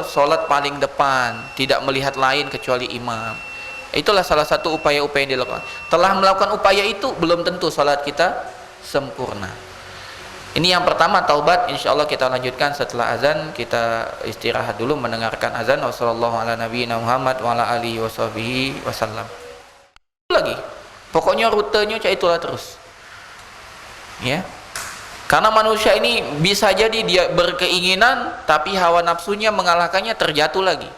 sholat paling depan, tidak melihat lain kecuali imam. Itulah salah satu upaya-upaya yang dilakukan. Telah melakukan upaya itu, belum tentu salat kita sempurna. Ini yang pertama, taubat. Insya Allah kita lanjutkan setelah azan. Kita istirahat dulu mendengarkan azan. Wassalamualaikum. Lagi, pokoknya rutenya itulah terus. Ya, karena manusia ini bisa jadi dia berkeinginan, tapi hawa nafsunya mengalahkannya, terjatuh lagi.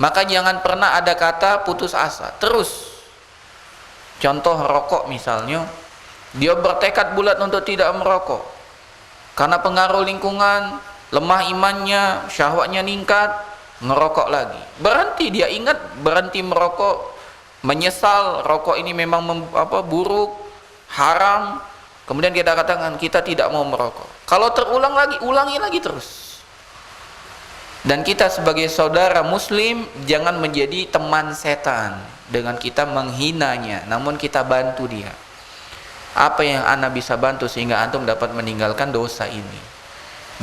Maka jangan pernah ada kata putus asa. Terus, contoh rokok misalnya, dia bertekad bulat untuk tidak merokok. Karena pengaruh lingkungan, lemah imannya, syahwatnya ningkat, ngerokok lagi. Berhenti, dia ingat berhenti merokok, menyesal rokok ini memang buruk, haram. Kemudian kita katakan kita tidak mau merokok. Kalau terulang lagi, ulangi lagi terus. Dan kita sebagai saudara muslim jangan menjadi teman setan dengan kita menghinanya, namun kita bantu dia. Apa yang ana bisa bantu sehingga antum dapat meninggalkan dosa ini.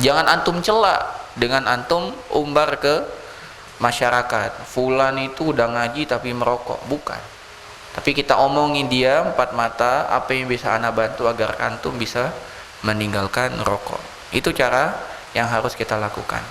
Jangan antum celak dengan antum umbar ke masyarakat, fulan itu udah ngaji tapi merokok, bukan. Tapi kita omongin dia empat mata, apa yang bisa ana bantu agar antum bisa meninggalkan rokok. Itu cara yang harus kita lakukan.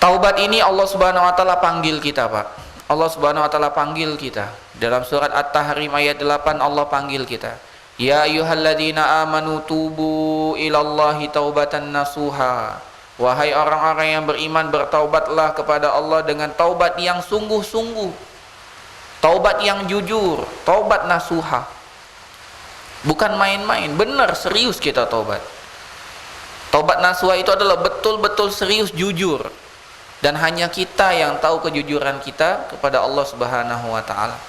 Taubat ini Allah Subhanahu wa taala panggil kita, Pak. Allah Subhanahu wa taala panggil kita. Dalam surat At-Tahrim ayat 8 Allah panggil kita. Ya ayyuhalladzina amanu tubu ilallahi taubatan nasuha. Wahai orang-orang yang beriman, bertaubatlah kepada Allah dengan taubat yang sungguh-sungguh. Taubat yang jujur, taubat nasuha. Bukan main-main, benar serius kita taubat. Taubat nasuha itu adalah betul-betul serius, jujur. Dan hanya kita yang tahu kejujuran kita kepada Allah Subhanahu wa taala.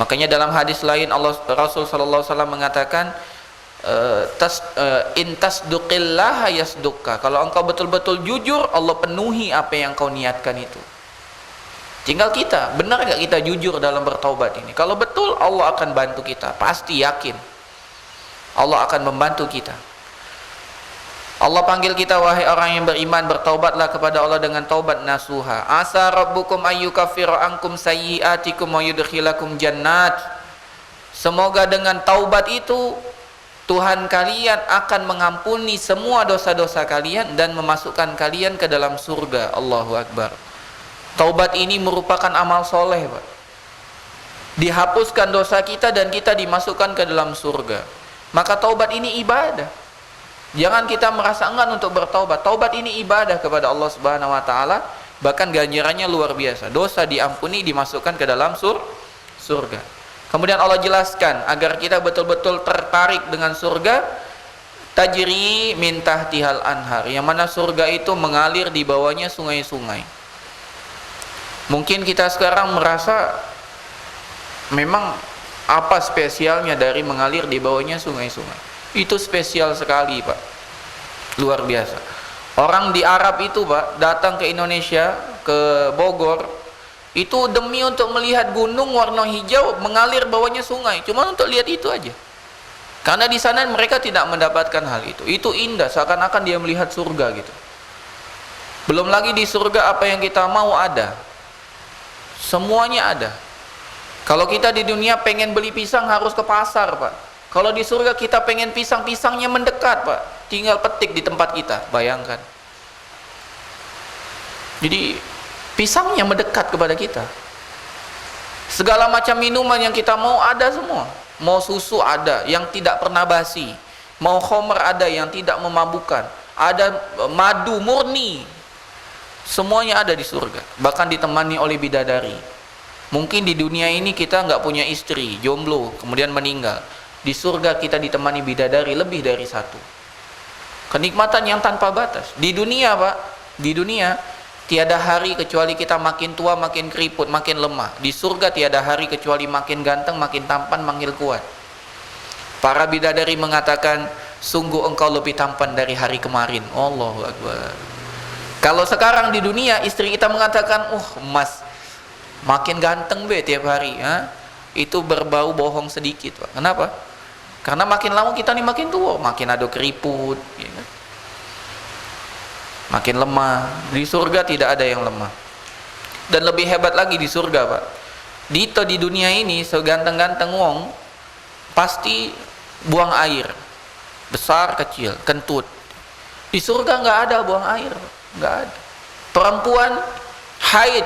Makanya dalam hadis lain Rasul sallallahu alaihi wasallam mengatakan in tasduqillaha yasduqka. Kalau engkau betul-betul jujur, Allah penuhi apa yang kau niatkan itu. Tinggal kita, benar enggak kita jujur dalam bertaubat ini? Kalau betul, Allah akan bantu kita, pasti yakin. Allah akan membantu kita. Allah panggil kita, wahai orang yang beriman, bertaubatlah kepada Allah dengan taubat nasuha. Asa rabbukum ayyukaffiru ankum sayyi'atikum wa yudkhilakum jannat. Semoga dengan taubat itu Tuhan kalian akan mengampuni semua dosa-dosa kalian dan memasukkan kalian ke dalam surga. Allahu Akbar. Taubat ini merupakan amal soleh, Pak. dihapuskan dosa kita dan kita dimasukkan ke dalam surga. Maka taubat ini ibadah. Jangan kita merasa enggan untuk bertaubat. Taubat ini ibadah kepada Allah Subhanahu wa taala, bahkan ganjarannya luar biasa. Dosa diampuni, dimasukkan ke dalam surga. Kemudian Allah jelaskan agar kita betul-betul tertarik dengan surga, tajri min tahtihal anhar, yang mana surga itu mengalir di bawahnya sungai-sungai. Mungkin kita sekarang merasa memang apa spesialnya dari mengalir di bawahnya sungai-sungai? Itu spesial sekali, Pak. Luar biasa. Orang di Arab itu, Pak, datang ke Indonesia, ke Bogor, itu demi untuk melihat gunung warna hijau mengalir bawahnya sungai, cuma untuk lihat itu aja. Karena di sana mereka tidak mendapatkan hal itu. Itu indah, seakan-akan dia melihat surga gitu. Belum lagi di surga apa yang kita mau ada. Semuanya ada. Kalau kita di dunia pengen beli pisang harus ke pasar, Pak. Kalau di surga kita pengen pisang, pisangnya mendekat, Pak. Tinggal petik di tempat kita, bayangkan. Jadi pisangnya mendekat kepada kita. Segala macam minuman yang kita mau ada semua. Mau susu ada yang tidak pernah basi, mau khamr ada yang tidak memabukkan, ada madu murni. Semuanya ada di surga, bahkan ditemani oleh bidadari. Mungkin di dunia ini kita nggak punya istri, jomblo, kemudian meninggal. Di surga kita ditemani bidadari lebih dari satu. Kenikmatan yang tanpa batas. Di dunia, Pak, di dunia tiada hari kecuali kita makin tua, makin keriput, makin lemah. Di surga tiada hari kecuali makin ganteng, makin tampan, makin kuat. Para bidadari mengatakan, sungguh engkau lebih tampan dari hari kemarin. Allahu Akbar. Kalau sekarang di dunia istri kita mengatakan, mas, makin ganteng be tiap hari, itu berbau bohong sedikit, Pak. Kenapa? Karena makin lama kita nih makin tua, makin ada keriput, ya kan? Makin lemah. Di surga tidak ada yang lemah. Dan lebih hebat lagi di surga, Pak. Di dunia ini seganteng-ganteng wong pasti buang air, besar kecil, kentut. Di surga nggak ada buang air, nggak ada. Perempuan haid,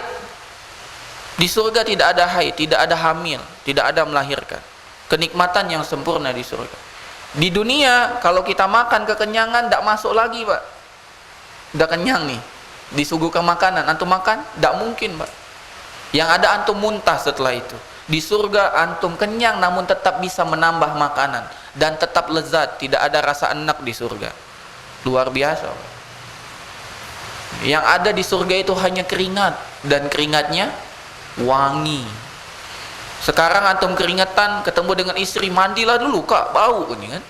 di surga tidak ada haid, tidak ada hamil, tidak ada melahirkan. Kenikmatan yang sempurna di surga. Di dunia kalau kita makan kekenyangan tidak masuk lagi, Pak. Udah kenyang nih, disuguhkan makanan, antum makan, tidak mungkin, Pak. Yang ada antum muntah setelah itu. Di surga antum kenyang namun tetap bisa menambah makanan dan tetap lezat, tidak ada rasa enak di surga. Luar biasa, Pak. Yang ada di surga itu hanya keringat, dan keringatnya wangi. Sekarang antum keringetan ketemu dengan istri, mandilah dulu, Kak, bau ini kan.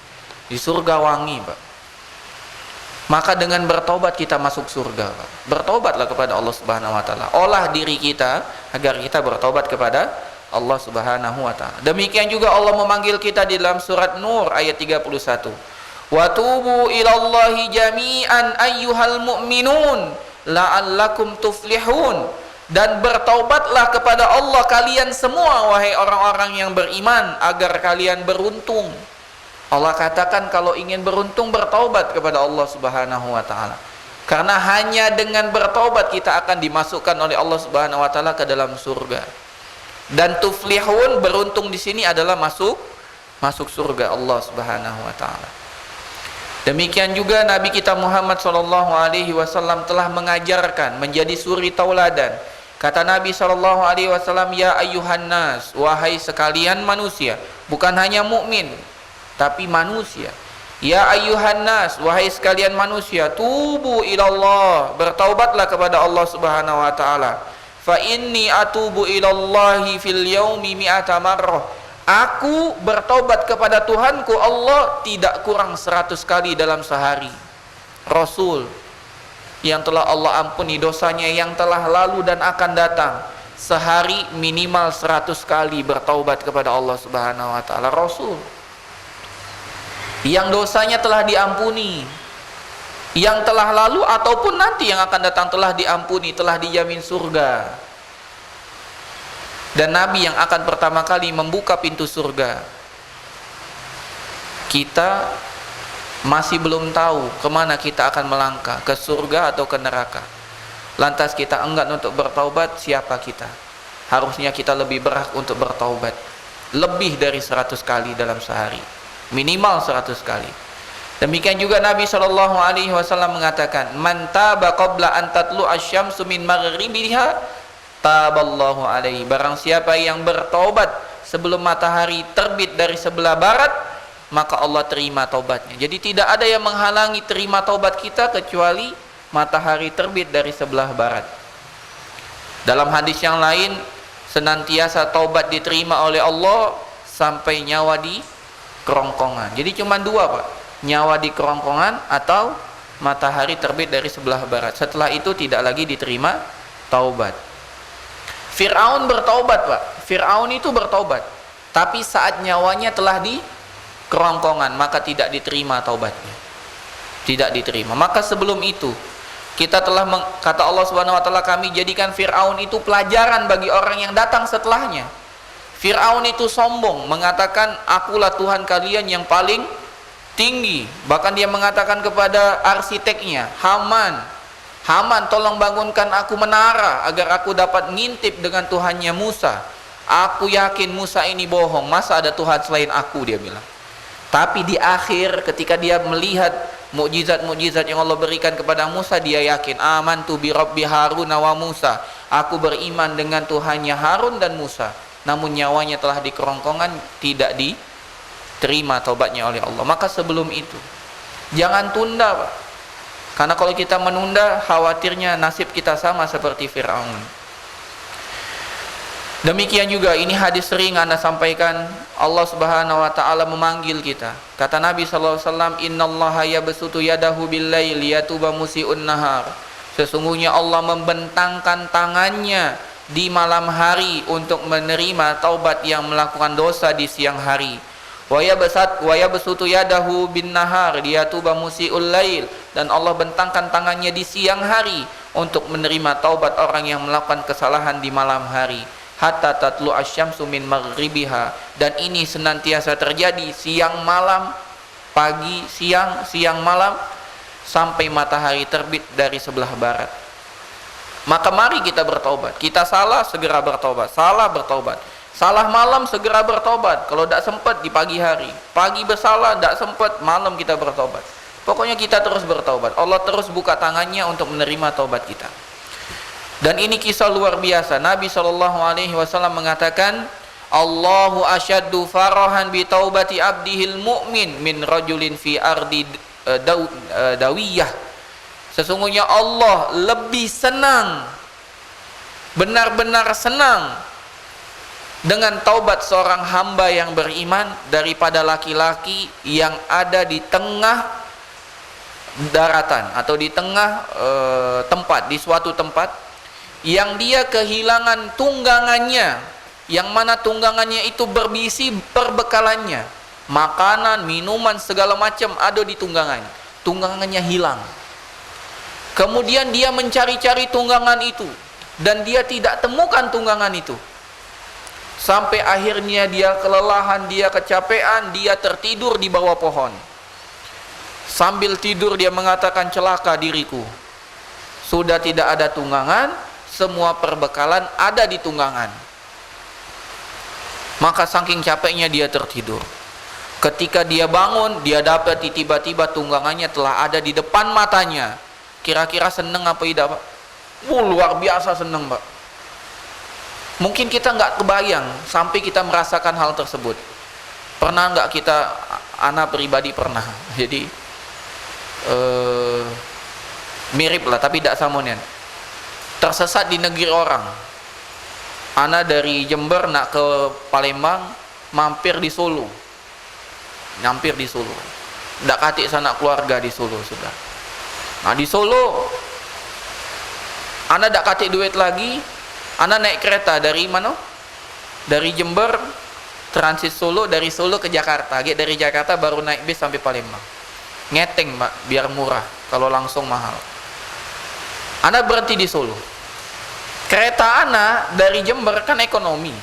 Di surga wangi, Pak. Maka dengan bertobat kita masuk surga, Pak. Bertobatlah kepada Allah Subhanahu wa taala. Olah diri kita agar kita bertobat kepada Allah Subhanahu wa taala. Demikian juga Allah memanggil kita di dalam surat Nur ayat 31. Wa tubu ilallahi jami'an ayyuhal mu'minun la'allakum tuflihun. Dan bertaubatlah kepada Allah kalian semua, wahai orang-orang yang beriman, agar kalian beruntung. Allah katakan kalau ingin beruntung bertaubat kepada Allah Subhanahu wa taala. Karena hanya dengan bertaubat kita akan dimasukkan oleh Allah Subhanahu wa taala ke dalam surga. Dan tuflihun, beruntung di sini adalah masuk surga Allah Subhanahu wa taala. Demikian juga Nabi kita Muhammad SAW telah mengajarkan menjadi suri tauladan. Kata Nabi SAW, ya ayyuhan nas, wahai sekalian manusia, bukan hanya mukmin tapi manusia. Ya ayyuhan nas, wahai sekalian manusia, tubu ilallah, bertaubatlah kepada Allah Subhanahu wa taala. Fa inni atubu ilallahi fil yaumi mi'ata marrah. Aku bertaubat kepada Tuhanku Allah tidak kurang 100 kali dalam sehari. Rasul yang telah Allah ampuni dosanya yang telah lalu dan akan datang, sehari minimal 100 kali bertaubat kepada Allah Subhanahu wa taala. Rasul yang dosanya telah diampuni, yang telah lalu ataupun nanti yang akan datang telah diampuni, telah dijamin surga. Dan Nabi yang akan pertama kali membuka pintu surga. Kita masih belum tahu kemana kita akan melangkah, ke surga atau ke neraka. Lantas kita enggan untuk bertaubat, siapa kita? harusnya kita lebih berhak untuk bertaubat lebih dari 100 kali dalam sehari, minimal 100 kali. Demikian juga Nabi SAW mengatakan, man taba qabla an tatlu asy-syamsu min maghribiha taballahu alaihi. Barang siapa yang bertaubat sebelum matahari terbit dari sebelah barat, maka Allah terima taubatnya. Jadi tidak ada yang menghalangi terima taubat kita kecuali matahari terbit dari sebelah barat. Dalam hadis yang lain, senantiasa taubat diterima oleh Allah sampai nyawa di kerongkongan. Jadi cuma dua, Pak, nyawa di kerongkongan atau matahari terbit dari sebelah barat. Setelah itu tidak lagi diterima taubat. Fir'aun bertaubat, Pak. Fir'aun itu bertaubat, tapi saat nyawanya telah di kerongkongan, maka tidak diterima taubatnya, tidak diterima. Maka sebelum itu kita telah kata Allah Subhanahu wa taala, kami jadikan Fir'aun itu pelajaran bagi orang yang datang setelahnya. Fir'aun itu sombong, mengatakan akulah Tuhan kalian yang paling tinggi. Bahkan dia mengatakan kepada arsiteknya, Haman, tolong bangunkan aku menara agar aku dapat ngintip dengan Tuhannya Musa. Aku yakin Musa ini bohong, masa ada Tuhan selain aku, dia bilang. Tapi di akhir ketika dia melihat mukjizat-mukjizat yang Allah berikan kepada Musa, dia yakin, amantu bi rabbi Harun wa Musa. Aku beriman dengan Tuhannya Harun dan Musa. Namun nyawanya telah di kerongkongan, tidak diterima taubatnya oleh Allah. Maka sebelum itu jangan tunda, Pak. Karena kalau kita menunda, khawatirnya nasib kita sama seperti Fir'aun. Demikian juga, ini hadis sering Anda sampaikan, Allah Subhanahu wa taala memanggil kita. Kata Nabi sallallahu alaihi wasallam, innallaha yabsutu yadahu bil-lail yatuba musii'un nahar. Sesungguhnya Allah membentangkan tangannya di malam hari untuk menerima taubat yang melakukan dosa di siang hari. Wa yabsutu yadahu bin-nahar liyatuba musii'ul lail. Dan Allah bentangkan tangannya di siang hari untuk menerima taubat orang yang melakukan kesalahan di malam hari. Hatta tatlu asy-syamsu min maghribiha. Dan ini senantiasa terjadi siang malam, pagi, siang malam, sampai matahari terbit dari sebelah barat. Maka mari kita bertaubat. Kita salah, segera bertaubat. Salah, bertaubat. Salah malam, segera bertaubat. Kalau tidak sempat di pagi hari. Pagi bersalah, tidak sempat, malam kita bertaubat. Pokoknya kita terus bertaubat. Allah terus buka tangannya untuk menerima taubat kita. Dan ini kisah luar biasa. Nabi SAW mengatakan, Allahu asyaddu farahan bi taubati abdihil mu'min min rajulin fi ardi dawiyah. Sesungguhnya Allah lebih senang, benar-benar senang dengan taubat seorang hamba yang beriman daripada laki-laki yang ada di tengah daratan atau di tengah tempat, di suatu tempat yang dia kehilangan tunggangannya, yang mana tunggangannya itu berbisi perbekalannya, makanan, minuman, segala macam ada di tunggangannya hilang. Kemudian dia mencari-cari tunggangan itu dan dia tidak temukan tunggangan itu. Sampai akhirnya dia kelelahan, dia kecapean, dia tertidur di bawah pohon. Sambil tidur dia mengatakan, celaka diriku, sudah tidak ada tunggangan, semua perbekalan ada di tunggangan. Maka saking capeknya dia tertidur. Ketika dia bangun, dia dapati tiba-tiba tunggangannya telah ada di depan matanya. Kira-kira seneng apa tidak, Pak? Luar biasa seneng, Pak. Mungkin kita nggak kebayang sampai kita merasakan hal tersebut. Pernah nggak kita, anak pribadi pernah. Jadi mirip lah, tapi tidak samonya. Tersesat di negeri orang. Ana dari Jember nak ke Palembang, mampir di Solo. Ndak katik sanak keluarga di Solo sudah. Nah di Solo, ana ndak katik duit lagi. Ana naik kereta dari mana? Dari Jember, transit Solo, dari Solo ke Jakarta. Dari Jakarta baru naik bis sampai Palembang. Ngeteng, Pak, biar murah. Kalau langsung mahal. Ana berhenti di Solo. Kereta ana dari Jember kan ekonomi.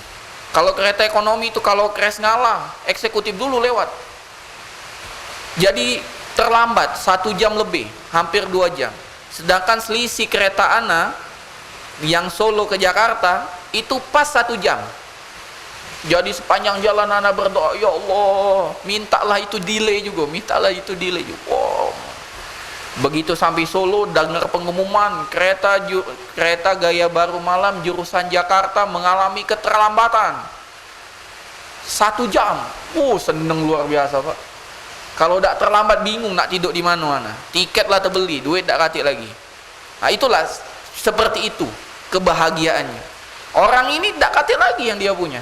Kalau kereta ekonomi itu kalau crash ngalah, eksekutif dulu lewat. Jadi terlambat 1 jam lebih, hampir 2 jam. Sedangkan selisih kereta ana yang Solo ke Jakarta itu pas 1 jam. Jadi sepanjang jalan anak berdoa, ya Allah, mintalah itu delay juga. Wow. Begitu sampai Solo, dengar pengumuman kereta gaya baru malam jurusan Jakarta mengalami keterlambatan 1 jam. Seneng luar biasa, Pak. Kalau tak terlambat bingung nak tidur di mana. Tiket lah terbeli, duit tak katik lagi. Nah, itulah seperti itu kebahagiaannya. Orang ini tak katik lagi yang dia punya.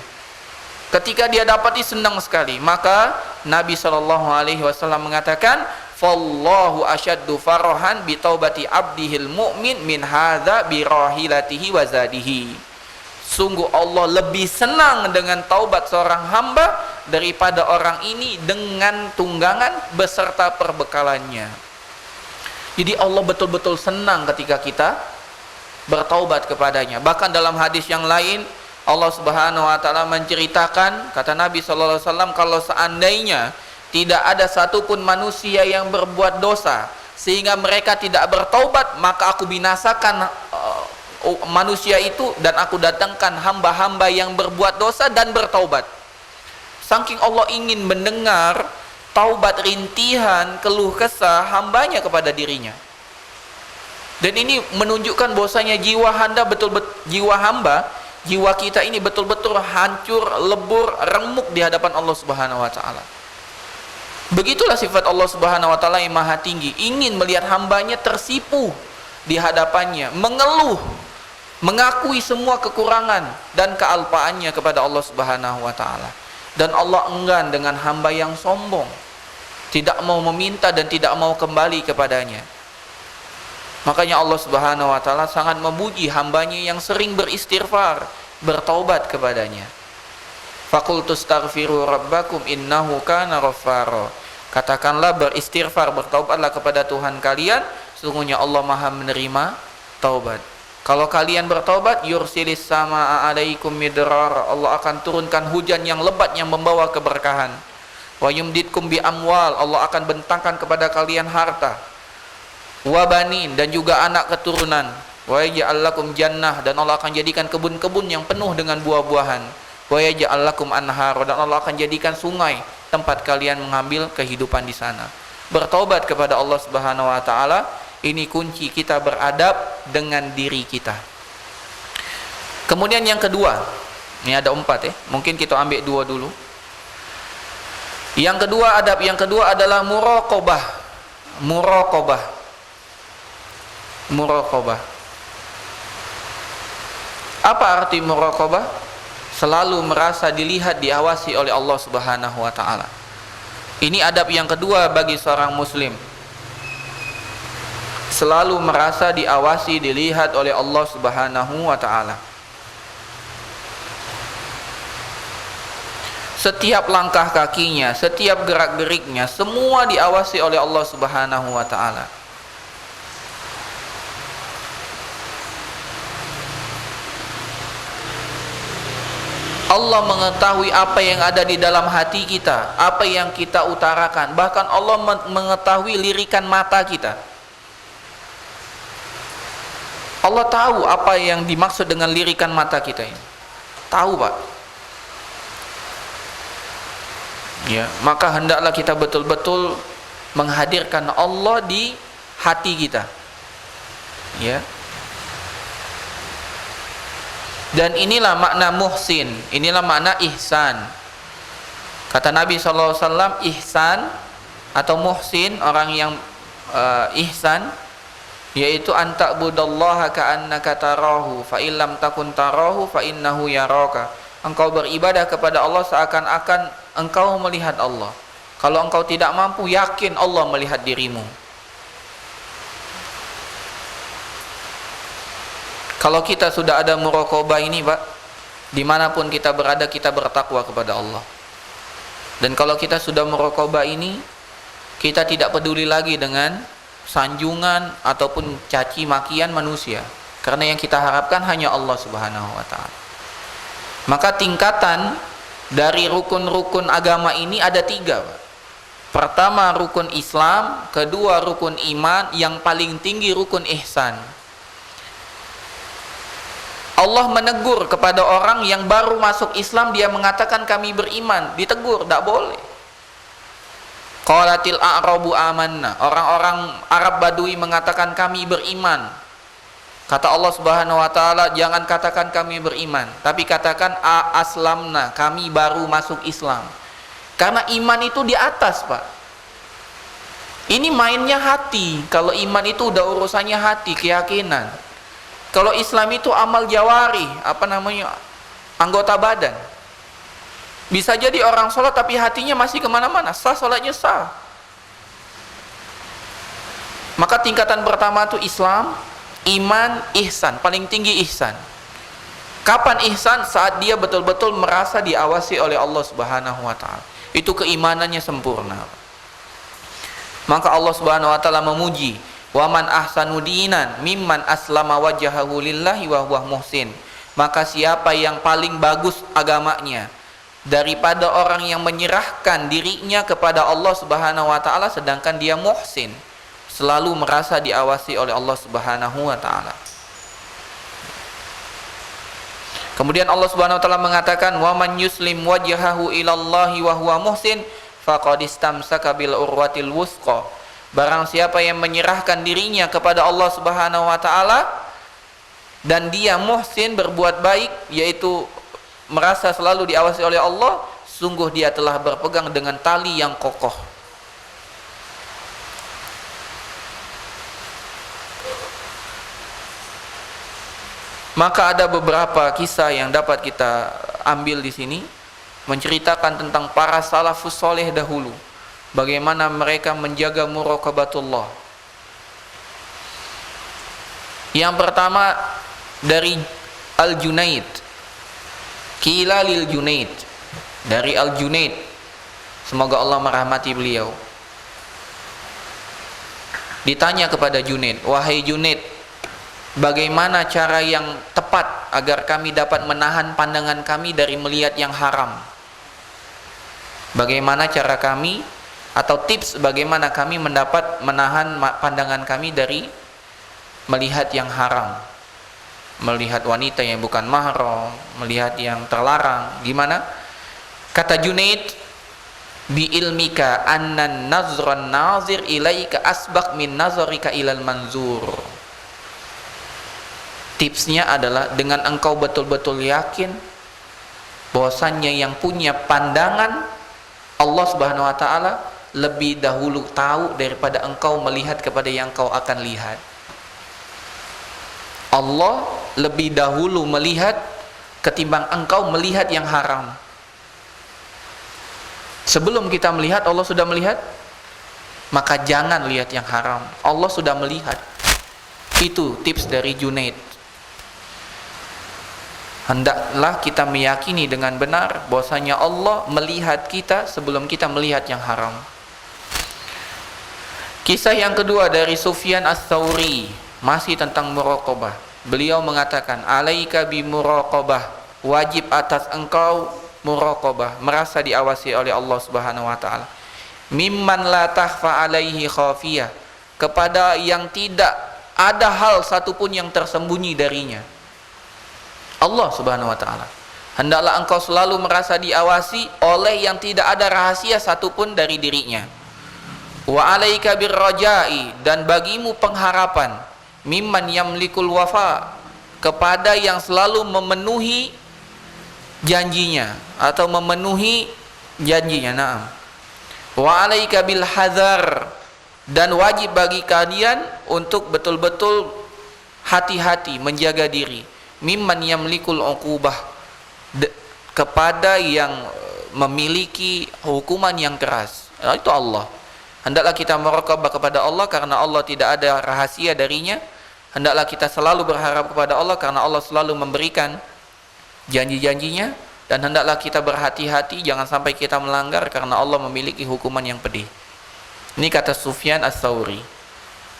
Ketika dia dapati senang sekali. Maka Nabi SAW mengatakan, "Fallahu asyaddu farahan bi taubati abdihil mu'min min hadza bi rahilatihi wa zadihi." Sungguh Allah lebih senang dengan taubat seorang hamba daripada orang ini dengan tunggangan beserta perbekalannya. Jadi Allah betul-betul senang ketika kita bertaubat kepadanya. Bahkan dalam hadis yang lain Allah Subhanahu wa taala menceritakan, kata Nabi sallallahu alaihi wasallam, kalau seandainya tidak ada satupun manusia yang berbuat dosa sehingga mereka tidak bertaubat, maka aku binasakan manusia itu dan aku datangkan hamba-hamba yang berbuat dosa dan bertaubat. Saking Allah ingin mendengar taubat rintihan, keluh kesah hambanya kepada dirinya. Dan ini menunjukkan bahwasanya jiwa kita ini betul-betul hancur, lebur, remuk di hadapan Allah Subhanahu wa taala. Begitulah sifat Allah Subhanahu wa taala yang maha tinggi, ingin melihat hambanya tersipu di hadapannya, mengeluh, mengakui semua kekurangan dan kealpaannya kepada Allah Subhanahu wa taala. Dan Allah enggan dengan hamba yang sombong, tidak mau meminta dan tidak mau kembali kepadanya. Makanya Allah Subhanahu wa taala sangat memuji hambanya yang sering beristighfar, bertaubat kepadanya. Faqultu astaghfiru rabbakum innahu kana ghaffara. Katakanlah beristighfar, bertaubatlah kepada Tuhan kalian, sesungguhnya Allah Maha menerima taubat. Kalau kalian bertaubat, yursilis samaa alaikum midrar, Allah akan turunkan hujan yang lebat yang membawa keberkahan. Wa yumditkum bi amwal, Allah akan bentangkan kepada kalian harta. Wa banin, dan juga anak keturunan. Wa yaj'al lakum jannah, dan Allah akan jadikan kebun-kebun yang penuh dengan buah-buahan. Wa yaj'al lakum anhar, dan Allah akan jadikan sungai tempat kalian mengambil kehidupan di sana. Bertaubat kepada Allah Subhanahu wa taala, ini kunci kita beradab dengan diri kita. Kemudian yang kedua, ini ada 4 mungkin kita ambil 2 dulu. Yang kedua, adab yang kedua adalah muraqabah. Apa arti muraqabah? Selalu merasa dilihat, diawasi oleh Allah Subhanahu wa taala. Ini adab yang kedua bagi seorang muslim. Selalu merasa diawasi, dilihat oleh Allah Subhanahu wa taala. Setiap langkah kakinya, setiap gerak-geriknya, semua diawasi oleh Allah Subhanahu wa taala. Allah mengetahui apa yang ada di dalam hati kita, apa yang kita utarakan. Bahkan Allah mengetahui lirikan mata kita. Allah tahu apa yang dimaksud dengan lirikan mata kita ini. Tahu, Pak. Ya, maka hendaklah kita betul-betul menghadirkan Allah di hati kita. Ya. Dan inilah makna muhsin, inilah makna ihsan. Kata Nabi SAW, ihsan atau muhsin, orang yang ihsan, yaitu anta'budallaha ka'annaka tarahu fa illam takun tarahu fa innahu yaraka. Engkau beribadah kepada Allah seakan-akan engkau melihat Allah. Kalau engkau tidak mampu, yakin Allah melihat dirimu. Kalau kita sudah ada muraqabah ini, Pak, dimanapun kita berada, kita bertakwa kepada Allah. Dan kalau kita sudah muraqabah ini, kita tidak peduli lagi dengan sanjungan ataupun caci makian manusia, karena yang kita harapkan hanya Allah Subhanahu wa taala. Maka tingkatan dari rukun-rukun agama ini ada 3, Pak. Pertama rukun Islam, kedua rukun iman, yang paling tinggi rukun ihsan. Allah menegur kepada orang yang baru masuk Islam, dia mengatakan kami beriman, ditegur, tidak boleh. Qalatil a'rabu amanna, orang-orang Arab Badui mengatakan kami beriman. Kata Allah Subhanahu wa taala, jangan katakan kami beriman, tapi katakan aslamna, kami baru masuk Islam. Karena iman itu di atas, Pak. Ini mainnya hati. Kalau iman itu udah urusannya hati, keyakinan. Kalau Islam itu amal jawari, anggota badan. Bisa jadi orang sholat tapi hatinya masih kemana-mana, sah sholatnya sah. Maka tingkatan pertama itu Islam, iman, ihsan. Paling tinggi ihsan. Kapan ihsan? Saat dia betul-betul merasa diawasi oleh Allah Subhanahu wa taala. Itu keimanannya sempurna. Maka Allah Subhanahu wa taala memuji, wa man ahsanu dinan mimman aslama wajhahu lillahi wa huwa muhsin. Maka siapa yang paling bagus agamanya daripada orang yang menyerahkan dirinya kepada Allah Subhanahu wa taala sedangkan dia muhsin, selalu merasa diawasi oleh Allah Subhanahu wa taala. Kemudian Allah Subhanahu wa taala mengatakan, wa man yuslim wajhahu ilallahi wa huwa muhsin faqad istamsaka bil urwatil wusqa. Barang siapa yang menyerahkan dirinya kepada Allah Subhanahu wa taala dan dia muhsin, berbuat baik, yaitu merasa selalu diawasi oleh Allah, sungguh dia telah berpegang dengan tali yang kokoh. Maka ada beberapa kisah yang dapat kita ambil di sini, menceritakan tentang para salafus soleh dahulu, bagaimana mereka menjaga muraqabatullah. Yang pertama dari Al-Junaid, Qila lil Junaid, dari Al-Junaid, semoga Allah merahmati beliau. Ditanya kepada Junaid, wahai Junaid, bagaimana cara yang tepat agar kami dapat menahan pandangan kami dari melihat yang haram? Bagaimana cara kami, atau tips bagaimana kami mendapat menahan pandangan kami dari melihat yang haram, melihat wanita yang bukan mahram, melihat yang terlarang? Gimana? Kata Junaid, bi ilmika annan nazran nazir ilaika asbaq min nazarika ilal manzur. Tipsnya adalah dengan engkau betul-betul yakin bahwasannya yang punya pandangan Allah Subhanahu wa taala lebih dahulu tahu daripada engkau melihat kepada yang kau akan lihat. Allah lebih dahulu melihat ketimbang engkau melihat yang haram. Sebelum kita melihat, Allah sudah melihat. Maka jangan lihat yang haram, Allah sudah melihat. Itu tips dari Junaid. Hendaklah kita meyakini dengan benar bahwasanya Allah melihat kita sebelum kita melihat yang haram. Kisah yang kedua dari Sufyan Ats-Tsauri, masih tentang muraqabah. Beliau mengatakan, alaika bi muraqabah, wajib atas engkau muraqabah, merasa diawasi oleh Allah Subhanahu wa taala. Mimman la takhfa alaihi khafiyah, kepada yang tidak ada hal satupun yang tersembunyi darinya. Allah Subhanahu wa taala. Hendaklah engkau selalu merasa diawasi oleh yang tidak ada rahasia satupun dari dirinya. Wa alaika birrajai, dan bagimu pengharapan, mimman yamlikul wafa, kepada yang selalu memenuhi janjinya atau memenuhi janjinya. Naam. Wa alaika bil hadzar, dan wajib bagi kalian untuk betul-betul hati-hati menjaga diri, mimman yamlikul uqubah, kepada yang memiliki hukuman yang keras. Itu Allah. Hendaklah kita muraqabah kepada Allah karena Allah tidak ada rahasia darinya. Hendaklah kita selalu berharap kepada Allah karena Allah selalu memberikan janji-janjinya. Dan hendaklah kita berhati-hati jangan sampai kita melanggar karena Allah memiliki hukuman yang pedih. Ini kata Sufyan Ats-Tsauri.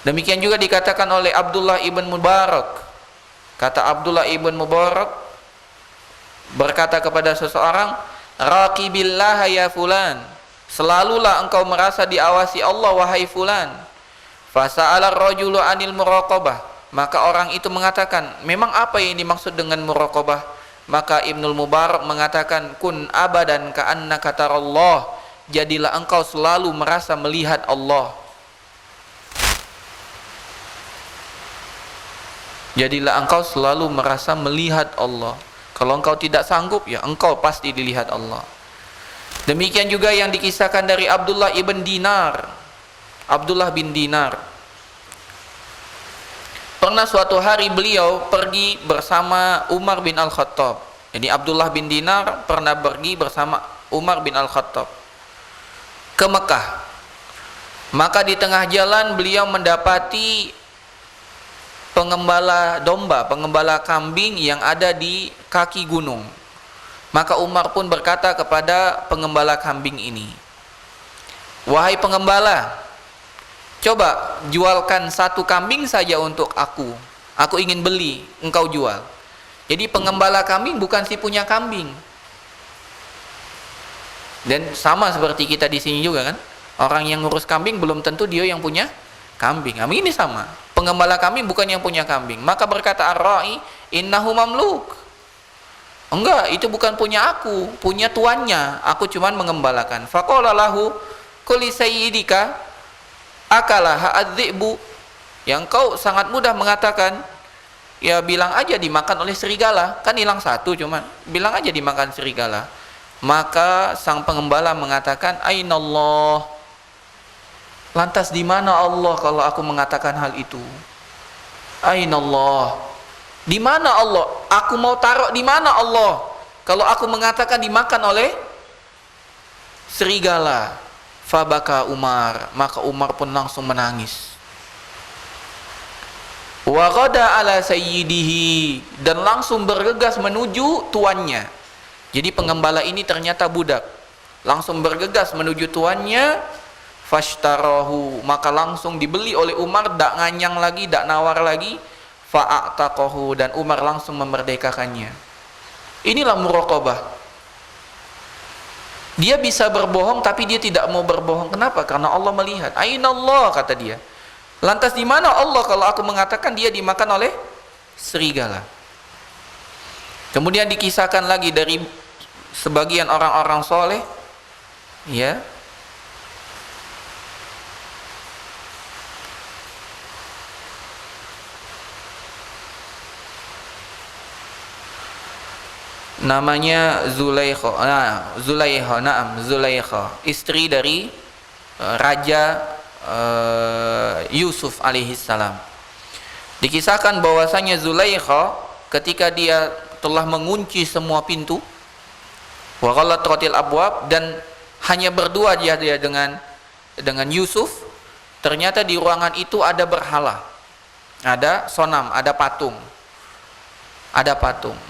Demikian juga dikatakan oleh Abdullah ibn Mubarak. Kata Abdullah ibn Mubarak berkata kepada seseorang, raqibillah ya fulan, selalulah engkau merasa diawasi Allah wahai fulan. Fasa'ala ar-rajulu anil muraqabah, Maka orang itu mengatakan, memang apa yang dimaksud dengan muraqabah? Maka Ibnul Mubarak mengatakan, kun abadan ka'annaka tarallah, jadilah engkau selalu merasa melihat Allah. Jadilah engkau selalu merasa melihat Allah. Kalau engkau tidak sanggup, ya engkau pasti dilihat Allah. Demikian juga yang dikisahkan dari Abdullah ibn Dinar. Abdullah bin Dinar. Pernah suatu hari beliau pergi bersama Umar bin Al-Khattab. Jadi Abdullah bin Dinar pernah pergi bersama Umar bin Al-Khattab ke Mekah. Maka di tengah jalan beliau mendapati pengembala domba, pengembala kambing yang ada di kaki gunung. Maka Umar pun berkata kepada pengembala kambing ini, wahai pengembala, coba jualkan satu kambing saja untuk aku ingin beli, engkau jual. Jadi pengembala kambing bukan si punya kambing. Dan sama seperti kita di sini juga kan, orang yang ngurus kambing belum tentu dia yang punya kambing. Kambing ini sama, pengembala kambing bukan yang punya kambing. Maka berkata ar-ra'i, innahu mamluk. Enggak, itu bukan punya aku, punya tuannya. Aku cuman mengembalakan. Faqala lahu qul sayyidika akalaha adz-dzi'bu. Yang kau sangat mudah mengatakan, ya bilang aja dimakan oleh serigala, kan hilang satu cuman. Bilang aja dimakan serigala. Maka sang pengembala mengatakan, ainallah. Lantas di mana Allah kalau aku mengatakan hal itu? Ainallah. Di mana Allah? Aku mau taruh di mana Allah kalau aku mengatakan dimakan oleh serigala? Fabaka Umar, maka Umar pun langsung menangis. Wa ghada ala sayyidihi, dan langsung bergegas menuju tuannya. Jadi pengembala ini ternyata budak. Langsung bergegas menuju tuannya. Fashtarahu, maka langsung dibeli oleh Umar, dak nganyang lagi, dak nawar lagi. Fa'ataqahu, dan Umar langsung memerdekakannya. Inilah muraqabah. Dia bisa berbohong tapi dia tidak mau berbohong. Kenapa? Karena Allah melihat. Ainallah, kata dia. Lantas di mana Allah kalau aku mengatakan dia dimakan oleh serigala? Kemudian dikisahkan lagi dari sebagian orang-orang soleh, ya, namanya Zulaikha, istri dari Raja Yusuf alaihissalam. Dikisahkan bahwasanya Zulaikha ketika dia telah mengunci semua pintu, wa ghallatratil abwab, dan hanya berdua dia dengan Yusuf, ternyata di ruangan itu ada berhala, ada sonam, ada patung.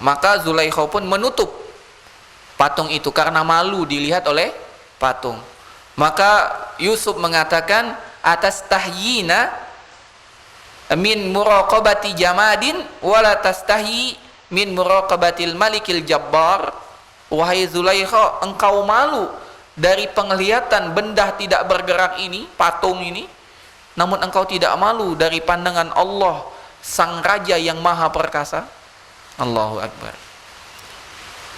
Maka Zulaikha pun menutup patung itu karena malu dilihat oleh patung. Maka Yusuf mengatakan, atas tahyina min muraqabati jamadin wala tastahyi min muraqabatil malikil jabbar. Wahai Zulaikha, engkau malu dari penglihatan benda tidak bergerak ini, patung ini, namun engkau tidak malu dari pandangan Allah, sang raja yang maha perkasa. Allahu Akbar.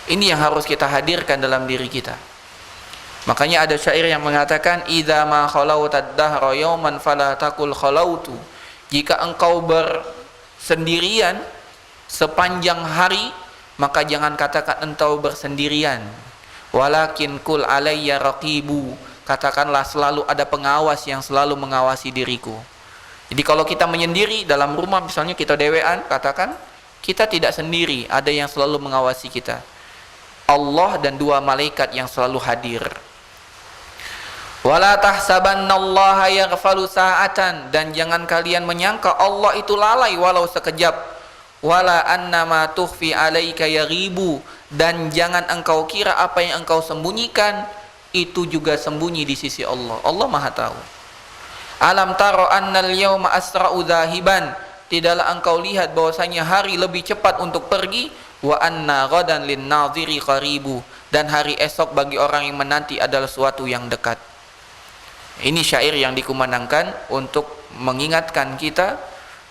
Ini yang harus kita hadirkan dalam diri kita. Makanya ada syair yang mengatakan, idza ma khalawtad dahra yawman fala taqul khalautu. Jika engkau bersendirian sepanjang hari, maka jangan katakan engkau bersendirian. Walakin kul alayya raqibu, katakanlah selalu ada pengawas yang selalu mengawasi diriku. Jadi kalau kita menyendiri dalam rumah, misalnya kita dewean, katakan kita tidak sendiri, ada yang selalu mengawasi kita, Allah dan dua malaikat yang selalu hadir. Wala tahsabannallaha yaghfalu sa'atan, dan jangan kalian menyangka Allah itu lalai walau sekejap. Wala annama tukhfi alaika yaghibu, dan jangan engkau kira apa yang engkau sembunyikan itu juga sembunyi di sisi Allah. Allah Maha tahu. Alam taro annal yawma asra'u dhahiban, tidaklah engkau lihat bahwasanya hari lebih cepat untuk pergi, wa anna ghadan lin nadhiri qaribu, dan hari esok bagi orang yang menanti adalah suatu yang dekat. Ini syair yang dikumandangkan untuk mengingatkan kita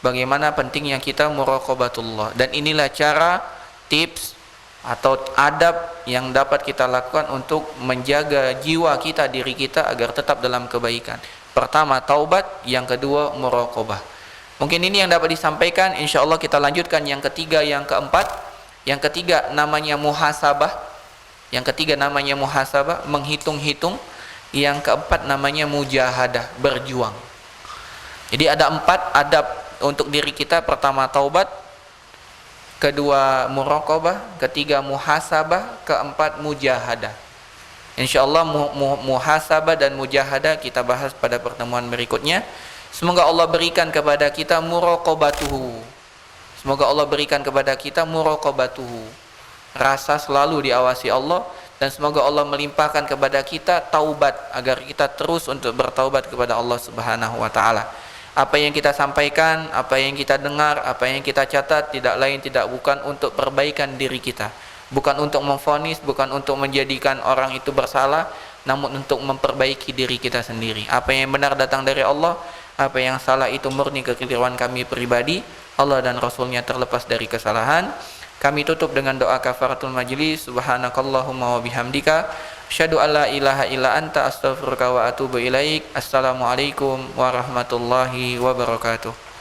bagaimana pentingnya kita muraqabatullah. Dan inilah cara, tips atau adab yang dapat kita lakukan untuk menjaga jiwa kita, diri kita agar tetap dalam kebaikan. Pertama taubat, yang kedua muraqabah. Mungkin ini yang dapat disampaikan. Insyaallah kita lanjutkan yang ketiga, yang keempat. Yang ketiga namanya muhasabah. Menghitung-hitung. Yang keempat namanya mujahadah, berjuang. Jadi ada 4 adab untuk diri kita. Pertama taubat, kedua muraqabah, ketiga muhasabah, keempat mujahadah. Insyaallah muhasabah dan mujahadah kita bahas pada pertemuan berikutnya. Semoga Allah berikan kepada kita muraqabatuhu. Rasa selalu diawasi Allah, dan semoga Allah melimpahkan kepada kita taubat agar kita terus untuk bertaubat kepada Allah Subhanahu wa taala. Apa yang kita sampaikan, apa yang kita dengar, apa yang kita catat tidak lain tidak bukan untuk perbaikan diri kita. Bukan untuk memvonis, bukan untuk menjadikan orang itu bersalah, namun untuk memperbaiki diri kita sendiri. Apa yang benar datang dari Allah, apa yang salah itu murni kekeliruan kami pribadi. Allah dan Rasulnya terlepas dari kesalahan. Kami tutup dengan doa kafaratul majlis. Subhanakallahumma wa bihamdika, asyhadu an la ilaha illa anta, astaghfiruka wa atubu ilaik. Assalamualaikum warahmatullahi wabarakatuh.